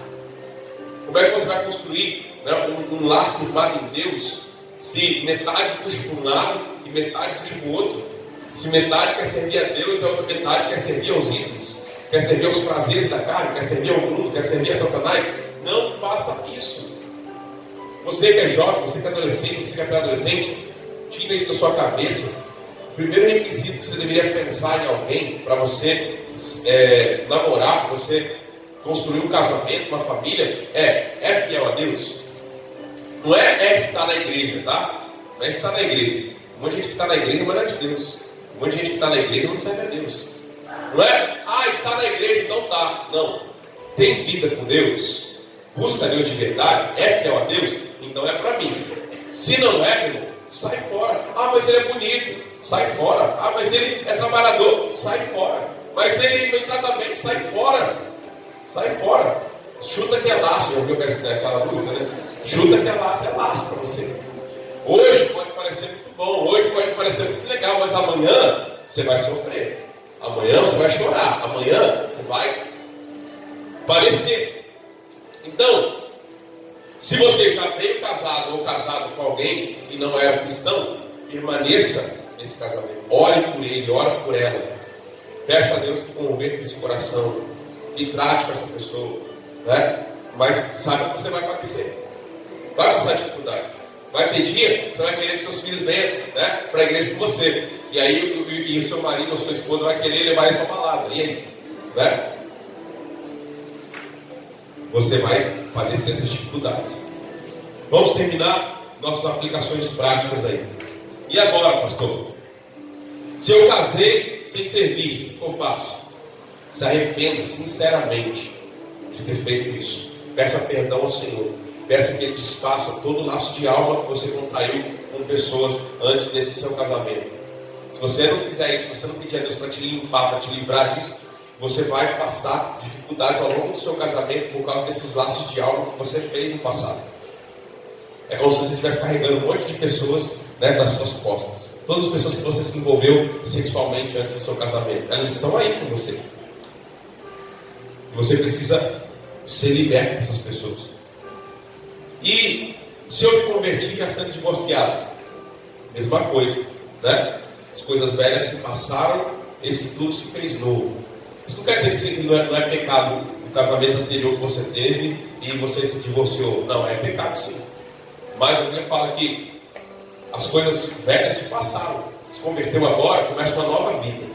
Como é que você vai construir, né, um lar firmado em Deus, se metade puxa para um lado e metade puxa para o outro? Se metade quer servir a Deus e a outra metade quer servir aos ídolos, quer servir aos prazeres da carne, quer servir ao mundo, quer servir a Satanás? Não faça isso. Você que é jovem, você que é adolescente, você que é pré-adolescente, tira isso da sua cabeça. O primeiro requisito que você deveria pensar em alguém para você namorar, para você construir um casamento, uma família, é fiel a Deus. Não é estar na igreja, tá? Não é estar na igreja. Um monte de gente que está na igreja não é de Deus. Um monte de gente que está na igreja não serve a Deus. Não é, está na igreja, então tá. Não. Tem vida com Deus, busca Deus de verdade, é fiel a Deus, então é para mim. Se não é, meu irmão, sai fora. Mas ele é bonito, sai fora. Mas ele é trabalhador, sai fora. Mas ele não trata bem, sai fora. Sai fora. Chuta que é laço, já ouviu aquela música, né? Chuta que é laço para você. Hoje pode parecer muito bom, hoje pode parecer muito legal, mas amanhã você vai sofrer. Amanhã você vai chorar, amanhã você vai padecer. Então, se você já veio casado ou casado com alguém que não era cristão, permaneça nesse casamento. Ore por ele, ore por ela. Peça a Deus que converta esse coração, que trate com essa pessoa, né? Mas saiba que você vai padecer. Vai passar dificuldade. Vai ter dia que você vai querer que seus filhos venham, né, para a igreja com você. E aí o seu marido ou sua esposa vai querer levar eles para a balada. E aí? Né? Você vai padecer essas dificuldades. Vamos terminar nossas aplicações práticas aí. E agora, pastor? Se eu casei sem servir, o que eu faço? Se arrependa sinceramente de ter feito isso. Peça perdão ao Senhor. Peça que Ele desfaça todo o laço de alma que você contraiu com pessoas antes desse seu casamento. Se você não fizer isso, se você não pedir a Deus para te limpar, para te livrar disso, você vai passar dificuldades ao longo do seu casamento por causa desses laços de alma que você fez no passado. É como se você estivesse carregando um monte de pessoas né, nas suas costas. Todas as pessoas que você se envolveu sexualmente antes do seu casamento, elas estão aí com você. E você precisa ser liberto dessas pessoas. E se eu me converti já sendo divorciado, mesma coisa, né? As coisas velhas se passaram, eis que tudo se fez novo. Isso não quer dizer que não é pecado o casamento anterior que você teve e você se divorciou. Não, é pecado sim. Mas a Bíblia fala que as coisas velhas se passaram, se converteu agora, começa uma nova vida.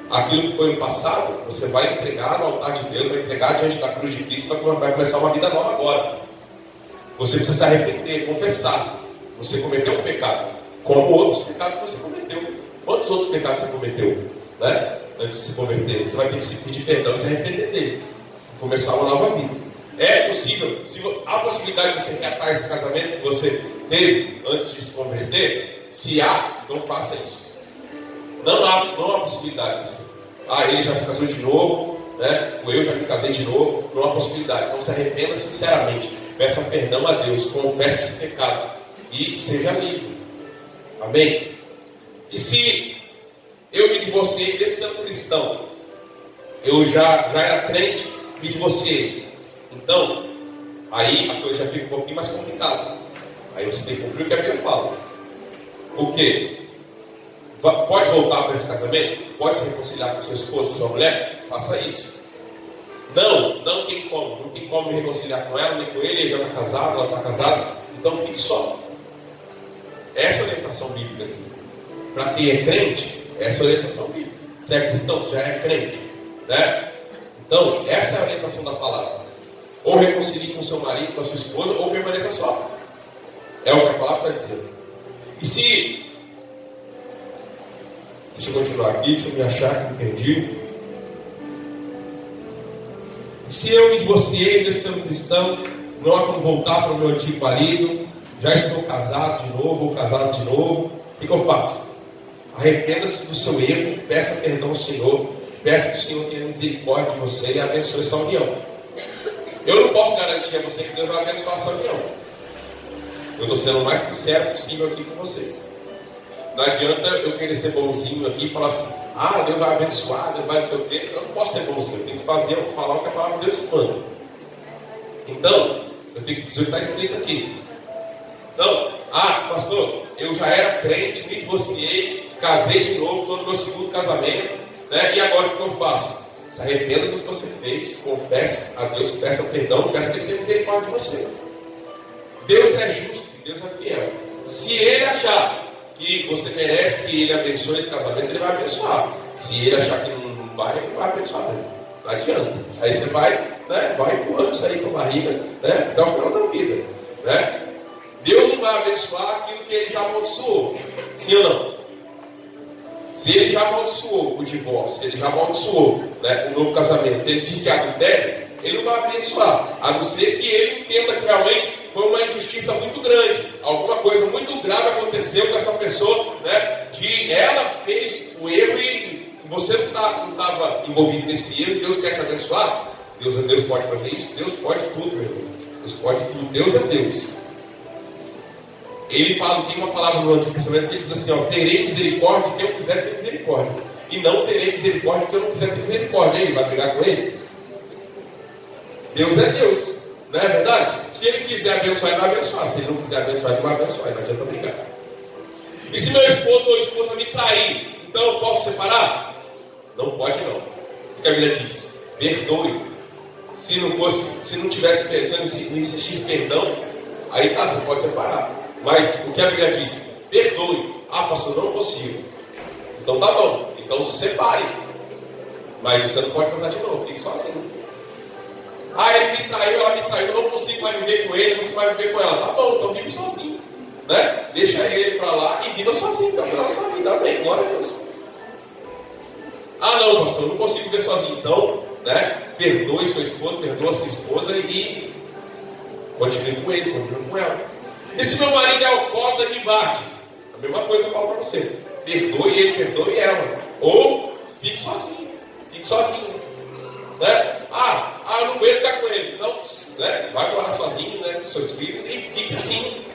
Aquilo que foi no passado, você vai entregar no altar de Deus, vai entregar diante da cruz de Cristo, vai começar uma vida nova agora. Você precisa se arrepender, confessar. Você cometeu um pecado, como outros pecados que você cometeu. Quantos outros pecados você cometeu, né? Antes de se converter? Você vai ter que se pedir perdão e se arrepender dele. Começar uma nova vida. É possível, se há possibilidade de você reatar esse casamento que você teve antes de se converter, se há, então faça isso. Não há possibilidade, pastor. Ele já se casou de novo, né? Ou eu já me casei de novo. Não há possibilidade. Então se arrependa sinceramente. Peça perdão a Deus. Confesse esse pecado. E seja livre. Amém? E se eu me divorciei desse ano cristão, eu já era crente, me divorciei. Então, aí a coisa já fica um pouquinho mais complicada. Aí você tem que cumprir o que a Bíblia fala. O quê? Pode voltar para esse casamento? Pode se reconciliar com seu esposo, sua mulher? Faça isso. Não tem como. Não tem como me reconciliar com ela, nem com ele. Ele já está casado, ela está casada. Então fique só. Essa é a orientação bíblica aqui. Para quem é crente, essa é a orientação bíblica. Se é cristão, se já é crente, né? Então, essa é a orientação da palavra. Ou reconcilie com seu marido, com a sua esposa, ou permaneça só. É o que a palavra está dizendo. E se... Deixa eu continuar aqui, deixa eu me achar que me perdi. Se eu me divorciei desse ser cristão, não há como voltar para o meu antigo marido, já estou casado de novo, ou casado de novo, o que eu faço? Arrependa-se do seu erro, peça perdão ao Senhor, peça que o Senhor tenha misericórdia de você e abençoe essa união. Eu não posso garantir a você que Deus vai abençoar essa união. Eu estou sendo o mais sincero possível aqui com vocês. Não adianta eu querer ser bonzinho aqui e falar assim, Deus vai abençoar, Deus vai não sei o quê. Eu não posso ser bonzinho, eu tenho que falar o que a palavra de Deus manda. Então, eu tenho que dizer o que está escrito aqui. Então, pastor, eu já era crente, me divorciei, casei de novo, estou no meu segundo casamento, né? E agora o que eu faço? Se arrependa do que você fez, confesse a Deus, peça perdão, peça que Ele tenha misericórdia de você. Deus é justo, Deus é fiel. Se Ele achar que você merece que Ele abençoe esse casamento, Ele vai abençoar. Se Ele achar que não vai, Ele vai abençoar mesmo. Não adianta. Aí você vai, né, vai empurrando isso aí com a barriga, né, até o final da vida, né? Deus não vai abençoar aquilo que Ele já amaldiçoou. Sim ou não? Se Ele já amaldiçoou o divórcio, se Ele já amaldiçoou, né, o novo casamento, se Ele diz que é adultério, Ele não vai abençoar, a não ser que Ele entenda que realmente foi uma injustiça muito grande, alguma coisa muito grave aconteceu com essa pessoa, né, de ela fez o erro e você não estava envolvido nesse erro, Deus quer te abençoar. Deus pode fazer isso? Deus pode tudo, meu irmão. Deus pode tudo, Deus é Deus. Ele fala, tem uma palavra no Antigo Testamento que ele diz assim, terei misericórdia de quem eu quiser ter misericórdia, e não terei misericórdia de quem eu não quiser ter misericórdia. Ele vai brigar com ele? Deus é Deus, não é verdade? Se Ele quiser abençoar, Ele vai abençoar. Se Ele não quiser abençoar, Ele vai abençoar. Não adianta brigar. E se meu esposo ou esposa me trair, então eu posso separar? Não pode não. O que a Bíblia diz? Perdoe. Se não tivesse perdão, se não existisse perdão, aí tá, você pode separar. Mas o que a Bíblia diz? Perdoe. Pastor, não consigo. Então tá bom. Então se separe. Mas você não pode casar de novo. Fique sozinho. Ele me traiu, ela me traiu. Eu não consigo mais viver com ele, você vai viver com ela. Tá bom, então vive sozinho. Né? Deixa ele para lá e viva sozinho. Então final da sua vida. Amém. Glória a Deus. Não, pastor, eu não consigo viver sozinho. Então, né? Perdoe seu esposo, perdoa sua esposa e continue com ele, continue com ela. E se meu marido é alcoólatra e me bate? A mesma coisa eu falo para você. Perdoe ele, perdoe ela. Ou fique sozinho. Fique sozinho. Né? Eu não aguento ficar com ele. Não, né? Vai morar sozinho, né, com seus filhos e fique assim.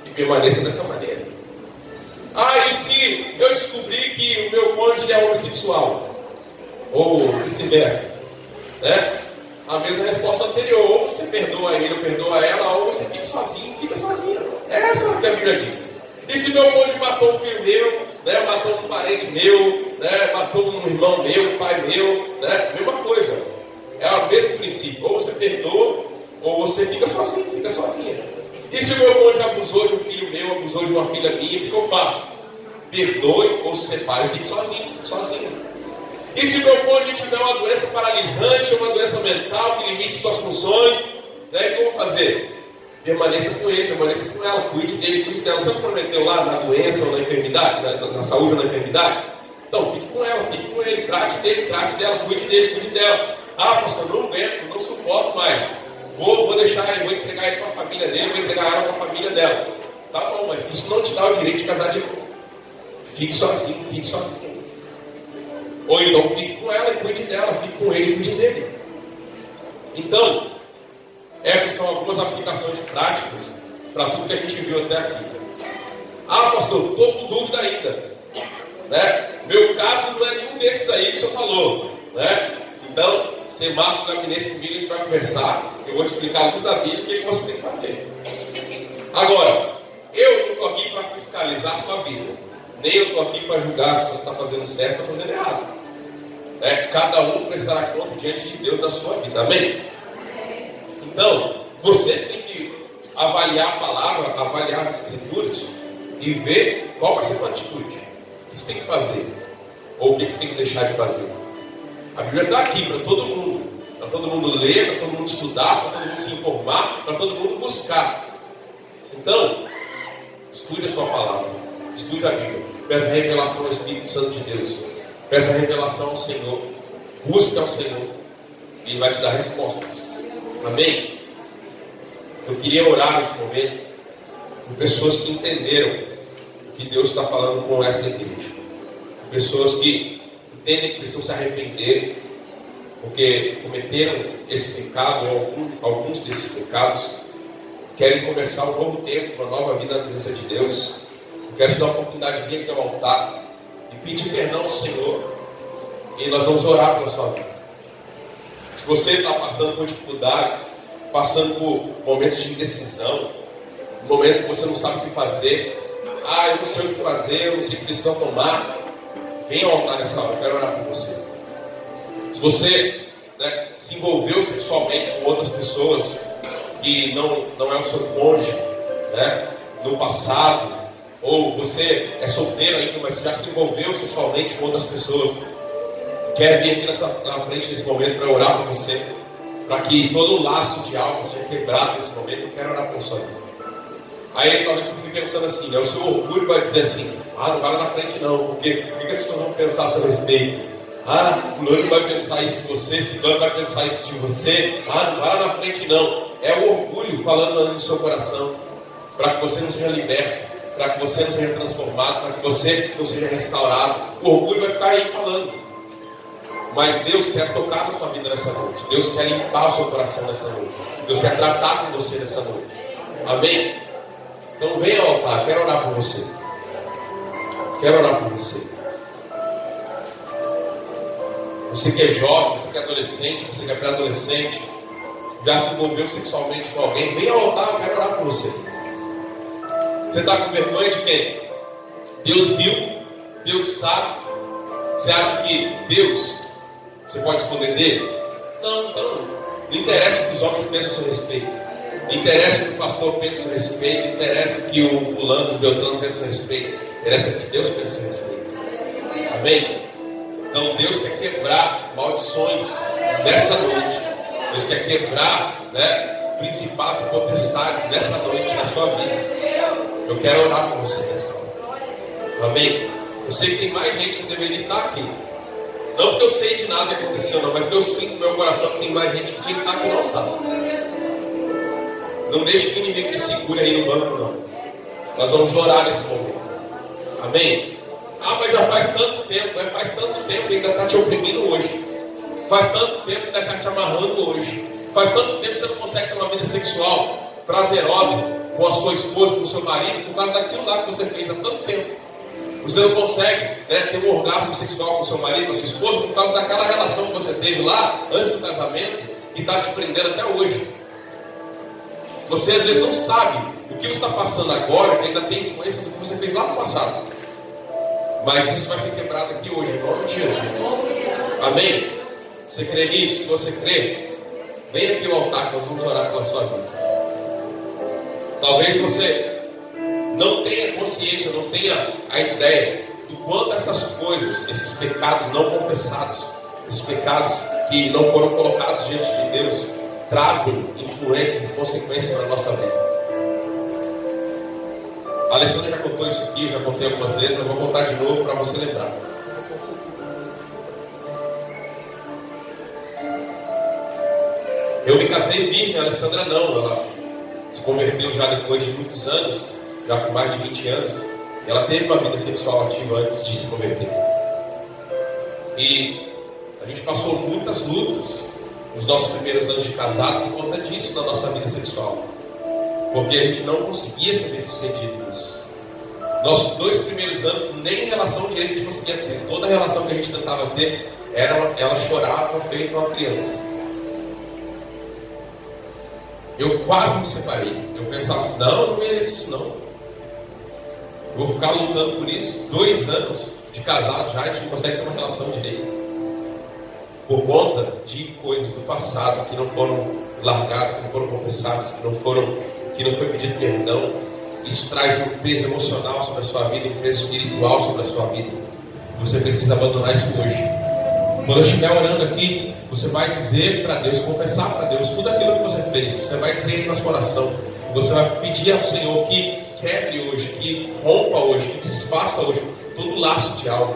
E permaneça dessa maneira. e se eu descobrir que o meu cônjuge é homossexual? Ou vice-versa, né? A mesma resposta anterior, ou você perdoa ele ou perdoa ela, ou você fica sozinho, fica sozinha. É essa que a Bíblia diz. E se meu cônjuge matou um filho meu, né, matou um parente meu, né, matou um irmão meu, um pai meu, né, mesma coisa. É o mesmo princípio. Ou você perdoa, ou você fica sozinho, fica sozinha. E se o meu cônjuge abusou de um filho meu, abusou de uma filha minha, o que eu faço? Perdoe ou se separe e fique sozinho, sozinho. E se o meu cônjuge tiver uma doença paralisante, uma doença mental que limite suas funções, né, o que eu vou fazer? Permaneça com ele, permaneça com ela, cuide dele, cuide dela. Você não prometeu lá na doença ou na enfermidade, na saúde ou na enfermidade? Então, fique com ela, fique com ele, trate dele, trate dela, cuide dele, cuide dela. Ah, pastor, não aguento, não suporto mais. Vou deixar ele, vou entregar ele para a família dele, vou entregar ela para a família dela. Tá bom, mas isso não te dá o direito de casar de novo. Fique sozinho, fique sozinho. Ou então fique com ela e cuide dela, fique com ele e cuide dele. Então, essas são algumas aplicações práticas para tudo que a gente viu até aqui. Ah, pastor, estou com dúvida ainda, né? Meu caso não é nenhum desses aí que o senhor falou, né? Então, você marca o gabinete comigo, a gente vai conversar. Eu vou te explicar a luz da Bíblia o que você tem que fazer. Agora, eu não estou aqui para fiscalizar a sua vida, nem eu estou aqui para julgar se você está fazendo certo ou fazendo errado. Cada um prestará conta diante de Deus da sua vida, amém? Então, você tem que avaliar a palavra, avaliar as escrituras e ver qual vai ser a sua atitude. O que você tem que fazer, ou o que você tem que deixar de fazer. A Bíblia está aqui para todo mundo ler, para todo mundo estudar, para todo mundo se informar, para todo mundo buscar. Então, estude a sua palavra, estude a Bíblia, peça a revelação ao Espírito Santo de Deus, peça a revelação ao Senhor, busque ao Senhor, e Ele vai te dar respostas. Amém? Eu queria orar nesse momento por pessoas que entenderam o que Deus está falando com essa igreja, pessoas que entendem que precisam se arrepender porque cometeram esse pecado ou alguns desses pecados, querem começar um novo tempo, uma nova vida na presença de Deus. Eu quero te dar a oportunidade de vir aqui ao altar e pedir perdão ao Senhor, e nós vamos orar pela sua vida. Se você está passando por dificuldades, passando por momentos de indecisão, momentos que você não sabe o que fazer, eu não sei o que fazer, eu não sei que decisão tomar, venha ao altar nessa hora, eu quero orar por você. Se você se envolveu sexualmente com outras pessoas que não é o seu cônjuge, no passado, ou você é solteiro ainda, mas já se envolveu sexualmente com outras pessoas, quer vir aqui na frente nesse momento para orar por você, para que todo o laço de alma seja quebrado nesse momento. Eu quero orar por sua vida. Aí talvez você fique pensando assim, o seu orgulho vai dizer assim, não vai lá na frente não, porque o que as pessoas vão pensar a seu respeito? Fulano vai pensar isso de você, Ciclano vai pensar isso de você, não vai lá na frente não. É o orgulho falando no seu coração, para que você não seja liberto, para que você não seja transformado, para que você não seja restaurado. O orgulho vai ficar aí falando. Mas Deus quer tocar na sua vida nessa noite. Deus quer limpar o seu coração nessa noite. Deus quer tratar com você nessa noite. Amém? Então venha ao altar, quero orar por você. Quero orar por você. Você que é jovem, você que é adolescente, você que é pré-adolescente, já se envolveu sexualmente com alguém, venha ao altar, eu quero orar por você. Você está com vergonha de quem? Deus viu, Deus sabe. Você acha que Deus, você pode esconder dele? Não, então, não interessa o que os homens pensam a seu respeito, não interessa o que o pastor pensa a seu respeito, não interessa o que o fulano, os Beltrano pensam a seu respeito, interessa o que Deus pensa a seu respeito. Amém? Então Deus quer quebrar maldições nessa noite. Deus quer quebrar principados e potestades nessa noite na sua vida. Eu quero orar por você nessa hora. Amém? Eu sei que tem mais gente que deveria estar aqui. Não porque eu sei de nada que aconteceu não, mas eu sinto no meu coração que tem mais gente que tinha que estar aqui não está. Não deixe que o inimigo te segure aí no banco não. Nós vamos orar nesse momento. Amém? Mas já faz tanto tempo, faz tanto tempo que ainda está te oprimindo hoje. Faz tanto tempo que ainda está te amarrando hoje. Faz tanto tempo que você não consegue ter uma vida sexual prazerosa com a sua esposa, com o seu marido, por causa daquilo lá que você fez há tanto tempo. Você não consegue, né, ter um orgasmo sexual com seu marido, com sua esposa, por causa daquela relação que você teve lá, antes do casamento, que está te prendendo até hoje. Você às vezes não sabe o que você está passando agora, que ainda tem influência do que você fez lá no passado. Mas isso vai ser quebrado aqui hoje, em nome de Jesus. Amém? Você crê nisso? Se você crê, vem aqui ao altar que nós vamos orar pela sua vida. Talvez você não tenha consciência, não tenha a ideia do quanto essas coisas, esses pecados não confessados, esses pecados que não foram colocados diante de Deus, trazem influências e consequências para a nossa vida. A Alessandra já contou isso aqui, eu já contei algumas vezes, mas eu vou contar de novo para você lembrar. Eu me casei virgem, a Alessandra não. Ela se converteu já depois de muitos anos, já com mais de 20 anos. Ela teve uma vida sexual ativa antes de se converter. E a gente passou muitas lutas nos nossos primeiros anos de casado por conta disso na nossa vida sexual. Porque a gente não conseguia ser bem sucedido nisso. Nossos 2 primeiros anos, nem relação direito a gente conseguia ter. Toda relação que a gente tentava ter, ela chorava feito uma criança. Eu quase me separei. Eu pensava assim, não, eu não mereço isso não. Eu vou ficar lutando por isso. 2 anos de casado já, a gente não consegue ter uma relação direita. Por conta de coisas do passado que não foram largadas, que não foram confessadas, que não foi pedido perdão. Isso traz um peso emocional sobre a sua vida, um peso espiritual sobre a sua vida. Você precisa abandonar isso hoje. Quando eu estiver orando aqui, você vai dizer para Deus, confessar para Deus tudo aquilo que você fez. Você vai dizer no seu coração. Você vai pedir ao Senhor que quebre hoje, que rompa hoje, que desfaça hoje todo laço de algo,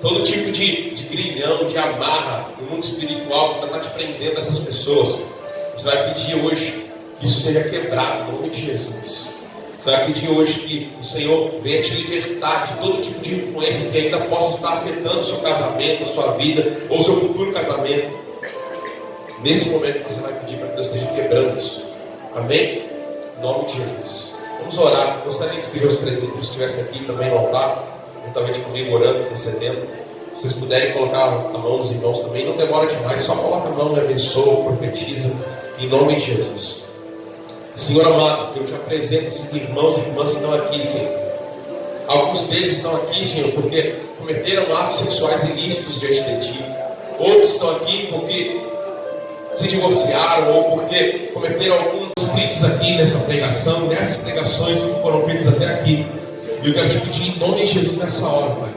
todo tipo de grilhão, de amarra no mundo espiritual que está te prendendo essas pessoas. Você vai pedir hoje que isso seja quebrado no nome de Jesus. Você vai pedir hoje que o Senhor venha te libertar de todo tipo de influência que ainda possa estar afetando o seu casamento, a sua vida, ou o seu futuro casamento. Nesse momento você vai pedir para que Deus esteja quebrando isso. Amém? Em nome de Jesus. Vamos orar. Gostaria de pedir aos presbíteros que estivessem aqui também no altar, juntamente comigo orando, intercedendo. Se vocês puderem colocar a mão nos irmãos também, não demora demais, só coloca a mão e abençoa, profetiza, em nome de Jesus. Senhor amado, eu te apresento esses irmãos e irmãs que estão aqui, Senhor. Alguns deles estão aqui, Senhor, porque cometeram atos sexuais ilícitos diante de Ti. Outros estão aqui porque se divorciaram ou porque cometeram alguns crimes aqui nessa pregação, nessas pregações que foram feitas até aqui. E eu quero te pedir em nome de Jesus nessa hora, Pai,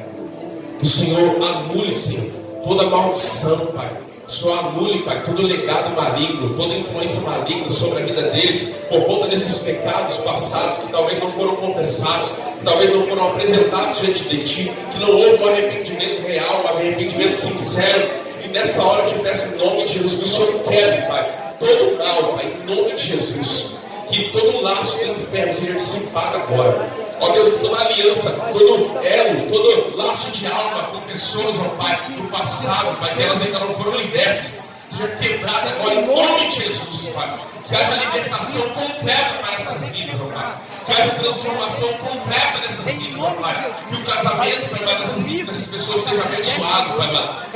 que o Senhor anule, Senhor, toda maldição, Pai. O Senhor anule, Pai, todo legado maligno, toda influência maligna sobre a vida deles, por conta desses pecados passados que talvez não foram confessados, que talvez não foram apresentados diante de Ti, que não houve um arrependimento real, um arrependimento sincero. E nessa hora eu te peço em nome de Jesus que o Senhor quebre, Pai, todo mal, Pai, em nome de Jesus. Que todo laço do inferno seja dissipado agora. Ó Deus, toda aliança, todo elo, todo laço de alma com pessoas, ó Pai, do passado, Pai, que elas ainda não foram libertas, seja quebrada agora em nome de Jesus, Pai. Que haja libertação completa para essas vidas, ó Pai. Que haja transformação completa dessas vidas, ó Pai. Que o casamento, Pai, dessas pessoas seja abençoado, Pai.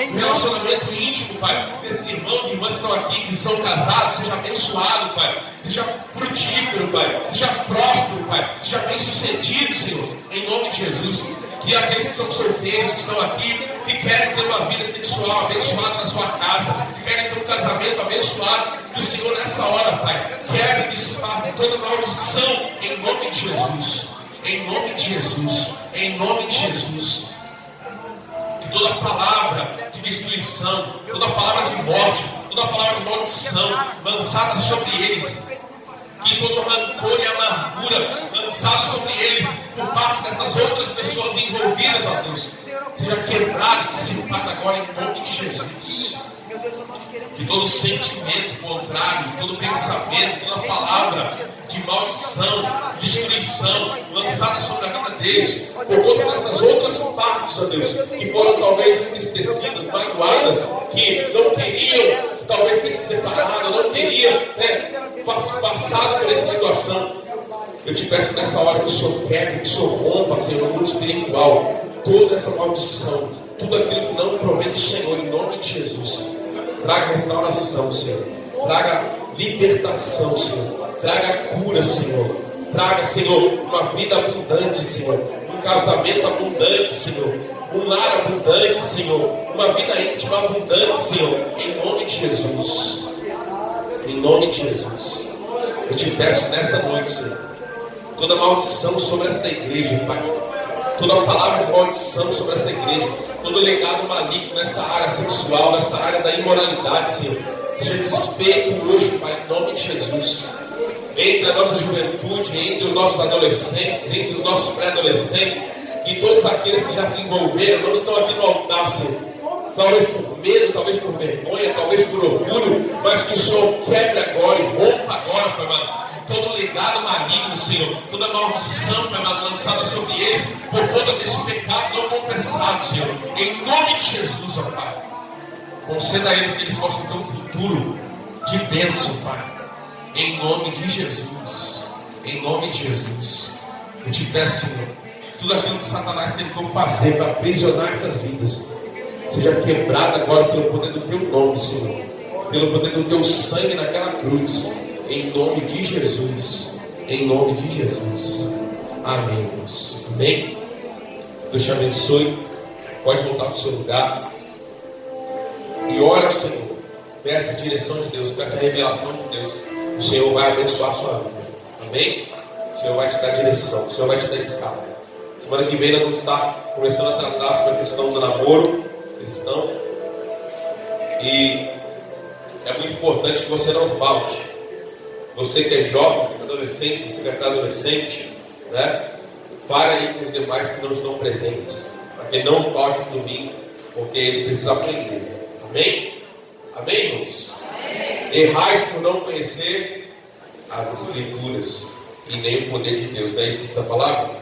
O relacionamento íntimo, Pai, desses irmãos e irmãs que estão aqui, que são casados, seja abençoado, Pai. Seja frutífero, Pai. Seja próspero, Pai. Seja bem sucedido, Senhor. Em nome de Jesus. Que aqueles que são solteiros, que estão aqui, que querem ter uma vida sexual abençoada na sua casa, que querem ter um casamento abençoado, que o Senhor nessa hora, Pai, quebre e desfaça toda maldição em nome de Jesus. Em nome de Jesus. Em nome de Jesus. Que toda palavra de destruição, toda palavra de morte, toda palavra de maldição lançada sobre eles, que todo rancor e amargura lançado sobre eles por parte dessas outras pessoas envolvidas, ó Deus, seja quebrado e dissipado agora em nome de Jesus. Que todo sentimento contrário, todo pensamento, toda palavra de maldição, de destruição lançada sobre a vida deles, por conta dessas outras partes, ó Deus, que foram talvez entristecidas, magoadas, que não queriam talvez ter se separado, não queriam ter passado por essa situação. Eu te peço nessa hora que o Senhor quebre, que o Senhor rompa, Senhor, no mundo espiritual, toda essa maldição, tudo aquilo que não provém do Senhor, em nome de Jesus. Traga restauração, Senhor. Traga libertação, Senhor. Traga cura, Senhor. Traga, Senhor, uma vida abundante, Senhor. Um casamento abundante, Senhor. Um lar abundante, Senhor. Uma vida íntima abundante, Senhor. Em nome de Jesus. Em nome de Jesus. Eu te peço nessa noite, Senhor, toda maldição sobre esta igreja, Pai. Toda palavra de maldição sobre essa igreja. Todo legado maligno nessa área sexual, nessa área da imoralidade, Senhor. Seja desfeito hoje, Pai, em nome de Jesus. Entre a nossa juventude, entre os nossos adolescentes, entre os nossos pré-adolescentes, e todos aqueles que já se envolveram, não estão aqui no altar, Senhor. Talvez por medo, talvez por vergonha, talvez por orgulho, mas que o Senhor quebre agora e rompa agora, Pai amado, todo legado maligno, Senhor, toda maldição, Pai amado, lançada sobre eles, por conta desse pecado não confessado, Senhor, em nome de Jesus, ó Pai. Conceda a eles que eles possam ter um futuro de bênção, Pai, em nome de Jesus, em nome de Jesus. Eu te peço, Senhor, tudo aquilo que Satanás tentou fazer para aprisionar essas vidas, seja quebrado agora pelo poder do Teu nome, Senhor, pelo poder do Teu sangue naquela cruz, em nome de Jesus, em nome de Jesus. Amém, Deus. Amém. Deus te abençoe. Pode voltar para o seu lugar e ora ao Senhor. Peça a direção de Deus, peça a revelação de Deus. O Senhor vai abençoar a sua vida. Amém? O Senhor vai te dar direção, o Senhor vai te dar escala. Semana que vem nós vamos estar começando a tratar sobre a questão do namoro cristão. E é muito importante que você não falte. Você que é jovem, você que é adolescente, você que é pré-adolescente, né? Fale aí com os demais que não estão presentes, para que não falte no domingo, porque ele precisa aprender. Amém? Amém, irmãos? Amém. Errais por não conhecer as Escrituras e nem o poder de Deus. Não é isso que diz a palavra?